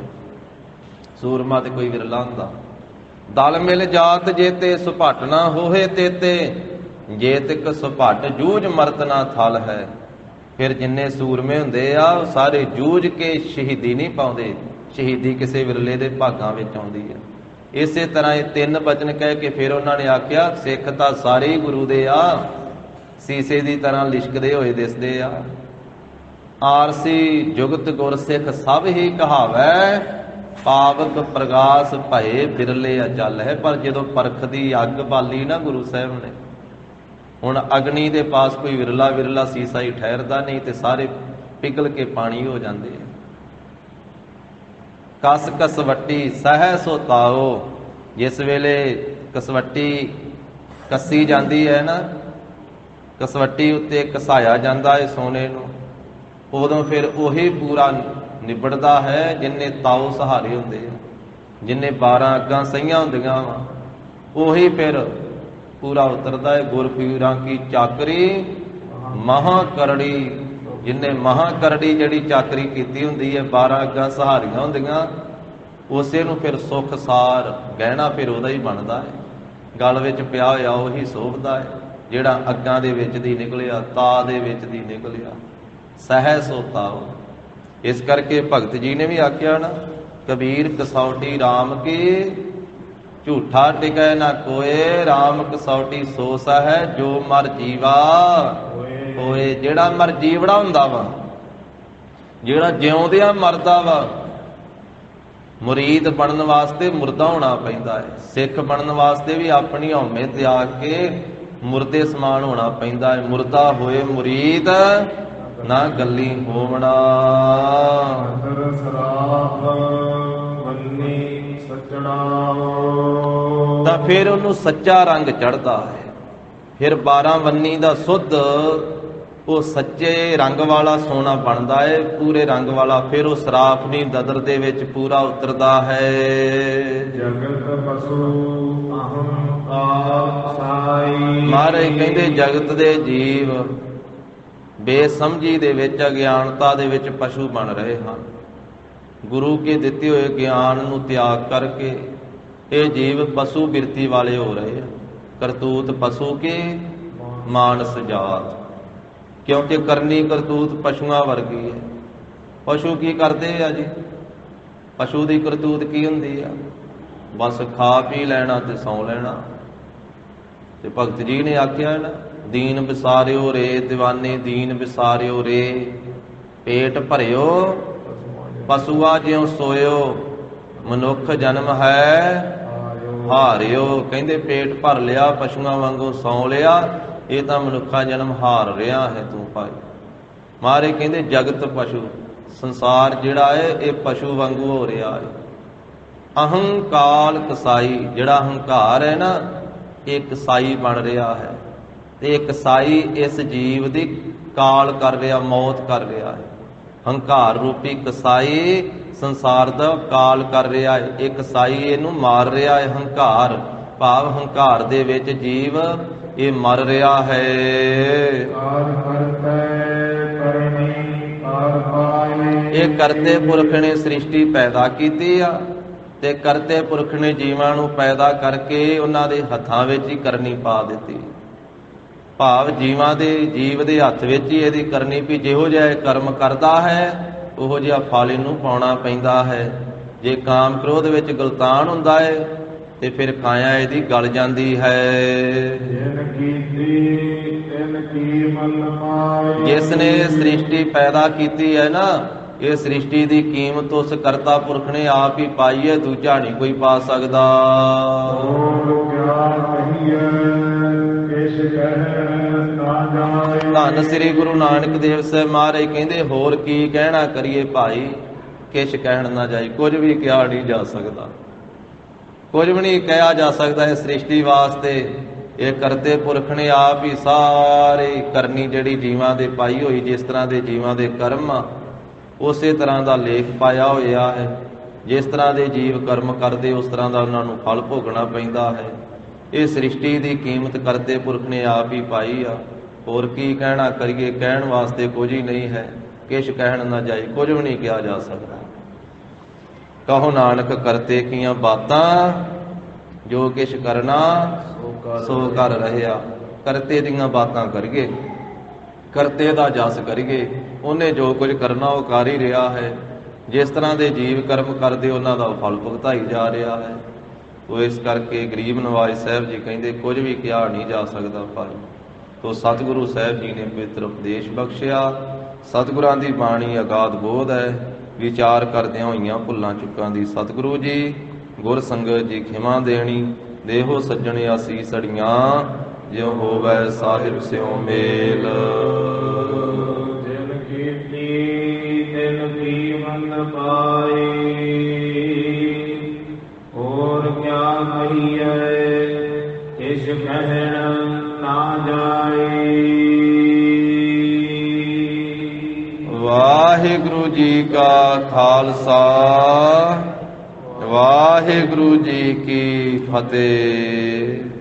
ਸੂਰਮਾ ਤੇ ਕੋਈ ਵਿਰਲਾ ਹੁੰਦਾ। ਦਲ ਮਿਲ ਜਾਤ ਜੇਤੇ ਸੁਭਾਟ ਨਾ ਹੋਏ ਤੇਤੇ, ਜੇਤਿਕ ਸੁਭਾਟ ਜੂਝ ਮਰਤ ਨਾ ਥਲ ਹੈ। ਫਿਰ ਜਿੰਨੇ ਸੂਰਮੇ ਹੁੰਦੇ ਆ ਉਹ ਸਾਰੇ ਜੂਝ ਕੇ ਸ਼ਹੀਦੀ ਨਹੀਂ ਪਾਉਂਦੇ, ਸ਼ਹੀਦੀ ਕਿਸੇ ਵਿਰਲੇ ਦੇ ਭਾਗਾਂ ਵਿੱਚ ਆਉਂਦੀ ਹੈ। ਇਸੇ ਤਰ੍ਹਾਂ ਇਹ 3 ਬਚਨ ਕਹਿ ਕੇ ਫਿਰ ਉਹਨਾਂ ਨੇ ਆਖਿਆ, ਸਿੱਖ ਤਾਂ ਸਾਰੇ ਹੀ ਗੁਰੂ ਦੇ ਆ, ਸੀਸੇ ਦੀ ਤਰ੍ਹਾਂ ਲਿਸ਼ਕਦੇ ਹੋਏ ਦਿਸਦੇ ਆ। ਆਰਸੀ ਜੁਗਤ ਗੁਰ ਸਿੱਖ ਸਭ ਹੀ ਕਹਾਵੈ, ਪਾਵਕ ਪ੍ਰਗਾਸ ਭਏ ਬਿਰਲੇ ਅਚਲ ਹੈ। ਪਰ ਜਦੋਂ ਪਰਖ ਦੀ ਅੱਗ ਬਾਲੀ ਨਾ ਗੁਰੂ ਸਾਹਿਬ ਨੇ, ਹੁਣ ਅਗਨੀ ਦੇ ਪਾਸ ਕੋਈ ਵਿਰਲਾ ਵਿਰਲਾ ਸੀਸਾ ਹੀ ਠਹਿਰਦਾ ਨਹੀਂ, ਤੇ ਸਾਰੇ ਪਿਘਲ ਕੇ ਪਾਣੀ ਹੋ ਜਾਂਦੇ ਆ। ਕਸ ਕਸਵੱਟੀ ਸਹਿ ਸੋ ਤਾਓ। ਜਿਸ ਵੇਲੇ ਕਸਵੱਟੀ ਕੱਸੀ ਜਾਂਦੀ ਹੈ ਨਾ, ਕਸਵੱਟੀ ਉੱਤੇ ਘਸਾਇਆ ਜਾਂਦਾ ਹੈ ਸੋਨੇ ਨੂੰ, ਉਦੋਂ ਫਿਰ ਉਹੀ ਪੂਰਾ ਨਿਬੜਦਾ ਹੈ ਜਿੰਨੇ ਤਾਓ ਸਹਾਰੇ ਹੁੰਦੇ ਆ, ਜਿੰਨੇ 12 ਅੱਗਾਂ ਸਹੀਆਂ ਹੁੰਦੀਆਂ ਵਾ, ਉਹੀ ਫਿਰ ਪੂਰਾ ਉਤਰਦਾ ਹੈ। ਗੁਰਪੀਰਾਂ ਕੀ ਚਾਕਰੀ ਮਹਾ ਕਰੜੀ। ਜਿੰਨੇ ਮਹਾ ਕਰੜੀ ਜਿਹੜੀ ਚਾਕਰੀ ਕੀਤੀ ਹੁੰਦੀ ਹੈ, 12 ਅੱਗਾਂ ਸਹਾਰੀਆਂ ਹੁੰਦੀਆਂ, ਉਸੇ ਨੂੰ ਫਿਰ ਸੁੱਖ ਸਾਰ ਗਹਿਣਾ ਫਿਰ ਉਹਦਾ ਹੀ ਬਣਦਾ ਹੈ। ਗਲ ਵਿੱਚ ਪਿਆ ਹੋਇਆ ਉਹੀ ਸੋਭਦਾ ਹੈ। ਜਿਹੜਾ ਅੱਗਾਂ ਦੇ ਵਿੱਚ ਦੀ ਨਿਕਲਿਆ, ਤਾ ਦੇ ਵਿੱਚ ਦੀ ਨਿਕਲਿਆ, ਸਹਿ ਸੋ ਤਾਉ। ਇਸ ਕਰਕੇ ਭਗਤ ਜੀ ਨੇ ਵੀ ਆਖਿਆ ਨਾ, ਕਬੀਰ ਕਸੌਟੀ ਰਾਮ ਕੀ, ਝੂਠਾ ਟਿਕੈ ਨਾ ਕੋਏ, ਰਾਮ ਕਸੌਟੀ ਸੋ ਸਹਿ ਜੋ ਮਰ ਜੀਵਾ ਹੋਏ। ਜਿਹੜਾ ਮਰ ਜੀਵੜਾ ਹੁੰਦਾ ਵਾ, ਜਿਹੜਾ ਜਿਉਂਦਿਆਂ ਮਰਦਾ ਵਾ, ਮੁਰੀਦ ਬਣਨ ਵਾਸਤੇ ਮੁਰਦਾ ਹੋਣਾ ਪੈਂਦਾ ਹੈ। ਸਿੱਖ ਬਣਨ ਵਾਸਤੇ ਵੀ ਆਪਣੀ ਹਉਮੈ ਤਿਆਗ ਕੇ ਮੁਰਦੇ ਸਮਾਨ ਹੋਣਾ ਪੈਂਦਾ ਹੈ। ਮੁਰਦਾ ਹੋਏ ਮੁਰੀਦ ਨਾ ਗੱਲੀ ਹੋਵਣਾ। ਤਾਂ ਫਿਰ ਉਹਨੂੰ ਸੱਚਾ ਰੰਗ ਚੜ੍ਹਦਾ ਹੈ। ਫਿਰ 12 ਵੰਨੀ ਦਾ ਸੁੱਧ ਉਹ ਸੱਚੇ ਰੰਗ ਵਾਲਾ ਸੋਨਾ ਬਣਦਾ ਹੈ, ਪੂਰੇ ਰੰਗ ਵਾਲਾ। ਫਿਰ ਉਹ ਸਰਾਫਨੀ ਦਦਰ ਦੇ ਵਿੱਚ ਪੂਰਾ ਉਤਰਦਾ ਹੈ। ਜਗਤ ਪਸੂ ਅਹੰਕਾਰ ਸਾਈ। ਮਹਾਰਾਜ ਕਹਿੰਦੇ ਜਗਤ ਦੇ ਜੀਵ ਬੇਸਮਝੀ ਦੇ ਵਿੱਚ, ਅਗਿਆਨਤਾ ਦੇ ਵਿੱਚ ਪਸ਼ੂ ਬਣ ਰਹੇ ਹਨ। ਗੁਰੂ ਕੇ ਦਿੱਤੇ ਹੋਏ ਗਿਆਨ ਨੂੰ ਤਿਆਗ ਕਰਕੇ ਇਹ ਜੀਵ ਪਸ਼ੂ ਬਿਰਤੀ ਵਾਲੇ ਹੋ ਰਹੇ ਹਨ। ਕਰਤੂਤ ਪਸ਼ੂ ਕੀ ਮਾਨਸ ਜਾਤ, ਕਿਉਂਕਿ ਕਰਨੀ ਕਰਤੂਤ ਪਸ਼ੂਆਂ ਵਰਗੀ ਹੈ। ਪਸ਼ੂ ਕੀ ਕਰਦੇ ਆ ਜੀ? ਪਸ਼ੂ ਦੀ ਕਰਤੂਤ ਕੀ ਹੁੰਦੀ ਆ? ਬਸ ਖਾ ਪੀ ਲੈਣਾ ਤੇ ਸੌਂ ਲੈਣਾ। ਤੇ ਭਗਤ ਜੀ ਨੇ ਆਖਿਆ ਨਾ, ਦੀਨ ਵਿਸਾਰਿਓ ਰੇ ਦੀਵਾਨੇ, ਦੀਨ ਵਿਸਾਰਿਓ ਰੇ ਪੇਟ ਭਰਿਓ ਪਸ਼ੂਆ ਜਿਉ ਸੋਇਓ, ਮਨੁੱਖ ਜਨਮ ਹੈ ਹਾਰਿਓ। ਕਹਿੰਦੇ ਪੇਟ ਭਰ ਲਿਆ, ਪਸ਼ੂਆਂ ਵਾਂਗੂ ਸੌਂ ਲਿਆ, ਇਹ ਤਾਂ ਮਨੁੱਖਾ ਜਨਮ ਹਾਰ ਰਿਹਾ ਹੈ ਤੂੰ ਭਾਈ। ਮਾਰੇ ਕਹਿੰਦੇ ਜਗਤ ਪਸ਼ੂ, ਸੰਸਾਰ ਜਿਹੜਾ ਹੈ ਇਹ ਪਸ਼ੂ ਵਾਂਗੂ ਹੋ ਰਿਹਾ ਹੈ। ਅਹੰਕਾਰ ਕਸਾਈ, ਜਿਹੜਾ ਹੰਕਾਰ ਹੈ ਨਾ, ਇਹ ਕਸਾਈ ਬਣ ਰਿਹਾ ਹੈ। ਤੇ ਇਹ ਕਸਾਈ ਇਸ ਜੀਵ ਦੀ ਕਾਲ ਕਰ ਰਿਹਾ, ਮੌਤ ਕਰ ਰਿਹਾ ਹੈ। ਹੰਕਾਰ ਰੂਪੀ ਕਸਾਈ ਸੰਸਾਰ ਦਾ ਕਾਲ ਕਰ ਰਿਹਾ ਹੈ। ਇਹ ਕਸਾਈ ਇਹਨੂੰ ਮਾਰ ਰਿਹਾ ਹੈ। ਹੰਕਾਰ ਭਾਵ ਹੰਕਾਰ ਦੇ ਵਿੱਚ ਜੀਵ ਇਹ ਮਰ ਰਿਹਾ ਹੈ। ਇਹ ਕਰਤੇ ਪੁਰਖ ਨੇ ਸ੍ਰਿਸ਼ਟੀ ਪੈਦਾ ਕੀਤੀ ਆ, ਤੇ ਕਰਤੇ ਪੁਰਖ ਨੇ ਜੀਵਾਂ ਨੂੰ ਪੈਦਾ ਕਰਕੇ ਉਹਨਾਂ ਦੇ ਹੱਥਾਂ ਵਿੱਚ ਹੀ ਕਰਨੀ ਪਾ ਦਿੱਤੀ। ਭਾਵ ਜੀਵਾਂ ਦੇ ਜੀਵ ਦੇ ਹੱਥ ਵਿੱਚ ਹੀ ਇਹਦੀ ਕਰਨੀ, ਵੀ ਜਿਹੋ ਜਿਹਾ ਇਹ ਕਰਮ ਕਰਦਾ ਹੈ ਉਹੋ ਜਿਹਾ ਫਲ ਇਹਨੂੰ ਪਾਉਣਾ ਪੈਂਦਾ ਹੈ। ਜੇ ਕਾਮ ਕ੍ਰੋਧ ਵਿੱਚ ਗਲਤਾਨ ਹੁੰਦਾ ਹੈ ਤੇ ਫਿਰ ਕਾਇਆ ਇਹਦੀ ਗਲ ਜਾਂਦੀ ਹੈ। ਜਿਸ ਨੇ ਸ੍ਰਿਸ਼ਟੀ ਪੈਦਾ ਕੀਤੀ ਹੈ ਨਾ, ਇਹ ਸ੍ਰਿਸ਼ਟੀ ਦੀ ਕੀਮਤ ਉਸ ਕਰਤਾ ਪੁਰਖ ਨੇ ਆਪ ਹੀ ਪਾਈ ਹੈ, ਦੂਜਾ ਨਹੀਂ ਕੋਈ ਪਾ ਸਕਦਾ। ਧੰਨ ਸ੍ਰੀ ਗੁਰੂ ਨਾਨਕ ਦੇਵ ਸਾਹਿਬ ਮਹਾਰਾਜ ਕਹਿੰਦੇ ਹੋਰ ਕੀ ਕਹਿਣਾ ਕਰੀਏ ਭਾਈ, ਕਿਛ ਕਹਿਣ ਨਾ ਜਾਈ। ਕੁਝ ਵੀ ਕਿਹਾ ਨਹੀਂ ਜਾ ਸਕਦਾ, ਕੁਝ ਵੀ ਨਹੀਂ ਕਿਹਾ ਜਾ ਸਕਦਾ ਇਸ ਸ੍ਰਿਸ਼ਟੀ ਵਾਸਤੇ। ਇਹ ਕਰਤੇ ਪੁਰਖ ਨੇ ਆਪ ਹੀ ਸਾਰੇ ਕਰਨੀ ਜਿਹੜੀ ਜੀਵਾਂ ਦੇ ਪਾਈ ਹੋਈ, ਜਿਸ ਤਰ੍ਹਾਂ ਦੇ ਜੀਵਾਂ ਦੇ ਕਰਮ ਉਸੇ ਤਰ੍ਹਾਂ ਦਾ ਲੇਖ ਪਾਇਆ ਹੋਇਆ ਹੈ। ਜਿਸ ਤਰ੍ਹਾਂ ਦੇ ਜੀਵ ਕਰਮ ਕਰਦੇ ਉਸ ਤਰ੍ਹਾਂ ਦਾ ਉਹਨਾਂ ਨੂੰ ਫਲ ਭੋਗਣਾ ਪੈਂਦਾ ਹੈ। ਇਹ ਸ੍ਰਿਸ਼ਟੀ ਦੀ ਕੀਮਤ ਕਰਤੇ ਪੁਰਖ ਨੇ ਆਪ ਹੀ ਪਾਈ ਆ। ਹੋਰ ਕੀ ਕਹਿਣਾ ਕਰੀਏ, ਕਹਿਣ ਵਾਸਤੇ ਕੁਝ ਹੀ ਨਹੀਂ ਹੈ। ਕਿਛ ਕਹਿਣ ਨਾ ਜਾਈ, ਕੁਝ ਵੀ ਨਹੀਂ ਕਿਹਾ ਜਾ ਸਕਦਾ। ਕਹੋ ਨਾਨਕ ਕਰਤੇ ਕੀਆਂ ਬਾਤਾਂ, ਜੋ ਕਿਛ ਕਰਨਾ ਸੋ ਕਰ ਰਹਿਆ। ਕਰਤੇ ਦੀਆਂ ਬਾਤਾਂ ਕਰੀਏ, ਕਰਤੇ ਦਾ ਜਸ ਕਰੀਏ। ਉਹਨੇ ਜੋ ਕੁਝ ਕਰਨਾ ਉਹ ਕਰ ਹੀ ਰਿਹਾ ਹੈ। ਜਿਸ ਤਰ੍ਹਾਂ ਦੇ ਜੀਵ ਕਰਮ ਕਰਦੇ ਉਹਨਾਂ ਦਾ ਫਲ ਭੁਗਤਾਈ ਜਾ ਰਿਹਾ ਹੈ। ਉਹ ਇਸ ਕਰਕੇ ਗਰੀਬ ਨਵਾਜ਼ ਸਾਹਿਬ ਜੀ ਕਹਿੰਦੇ ਕੁਝ ਵੀ ਕਿਹਾ ਨਹੀਂ ਜਾ ਸਕਦਾ ਭਾਈ। ਤੋ ਸਤਿਗੁਰੂ ਸਾਹਿਬ ਜੀ ਨੇ ਪਵਿੱਤਰ ਉਪਦੇਸ਼ ਬਖਸ਼ਿਆ। ਸਤਿਗੁਰਾਂ ਦੀ ਬਾਣੀ ਅਗਾਧ ਬੋਧ ਹੈ। ਵਿਚਾਰ ਕਰਦਿਆਂ ਹੋਈਆਂ ਭੁੱਲਾਂ ਚੁੱਕਾਂ ਦੀ ਸਤਿਗੁਰੂ ਜੀ ਗੁਰ ਸੰਗਤ ਜੀ ਖਿਮਾ ਦੇਣੀ। ਦੇਹੋ ਸੱਜਣ ਆਸੀਸ ਅੜੀਆਂ, ਜਿਉ ਹੋਵੈ ਸਾਹਿਬ ਸਿਉ ਮੇਲ। ਜਿਨ ਕੀਤੀ ਤਿਨ ਕੀ ਮਨ ਪਾਈ, ਹੋਰ ਕਿਆ ਕਹੀਐ ਕਿਛ ਕਹਿਣ ਨਾ ਜਾਏ। ਵਾਹਿਗੁਰੂ ਜੀ ਕਾ ਖਾਲਸਾ, ਵਾਹਿਗੁਰੂ ਜੀ ਕੀ ਫਤਿਹ।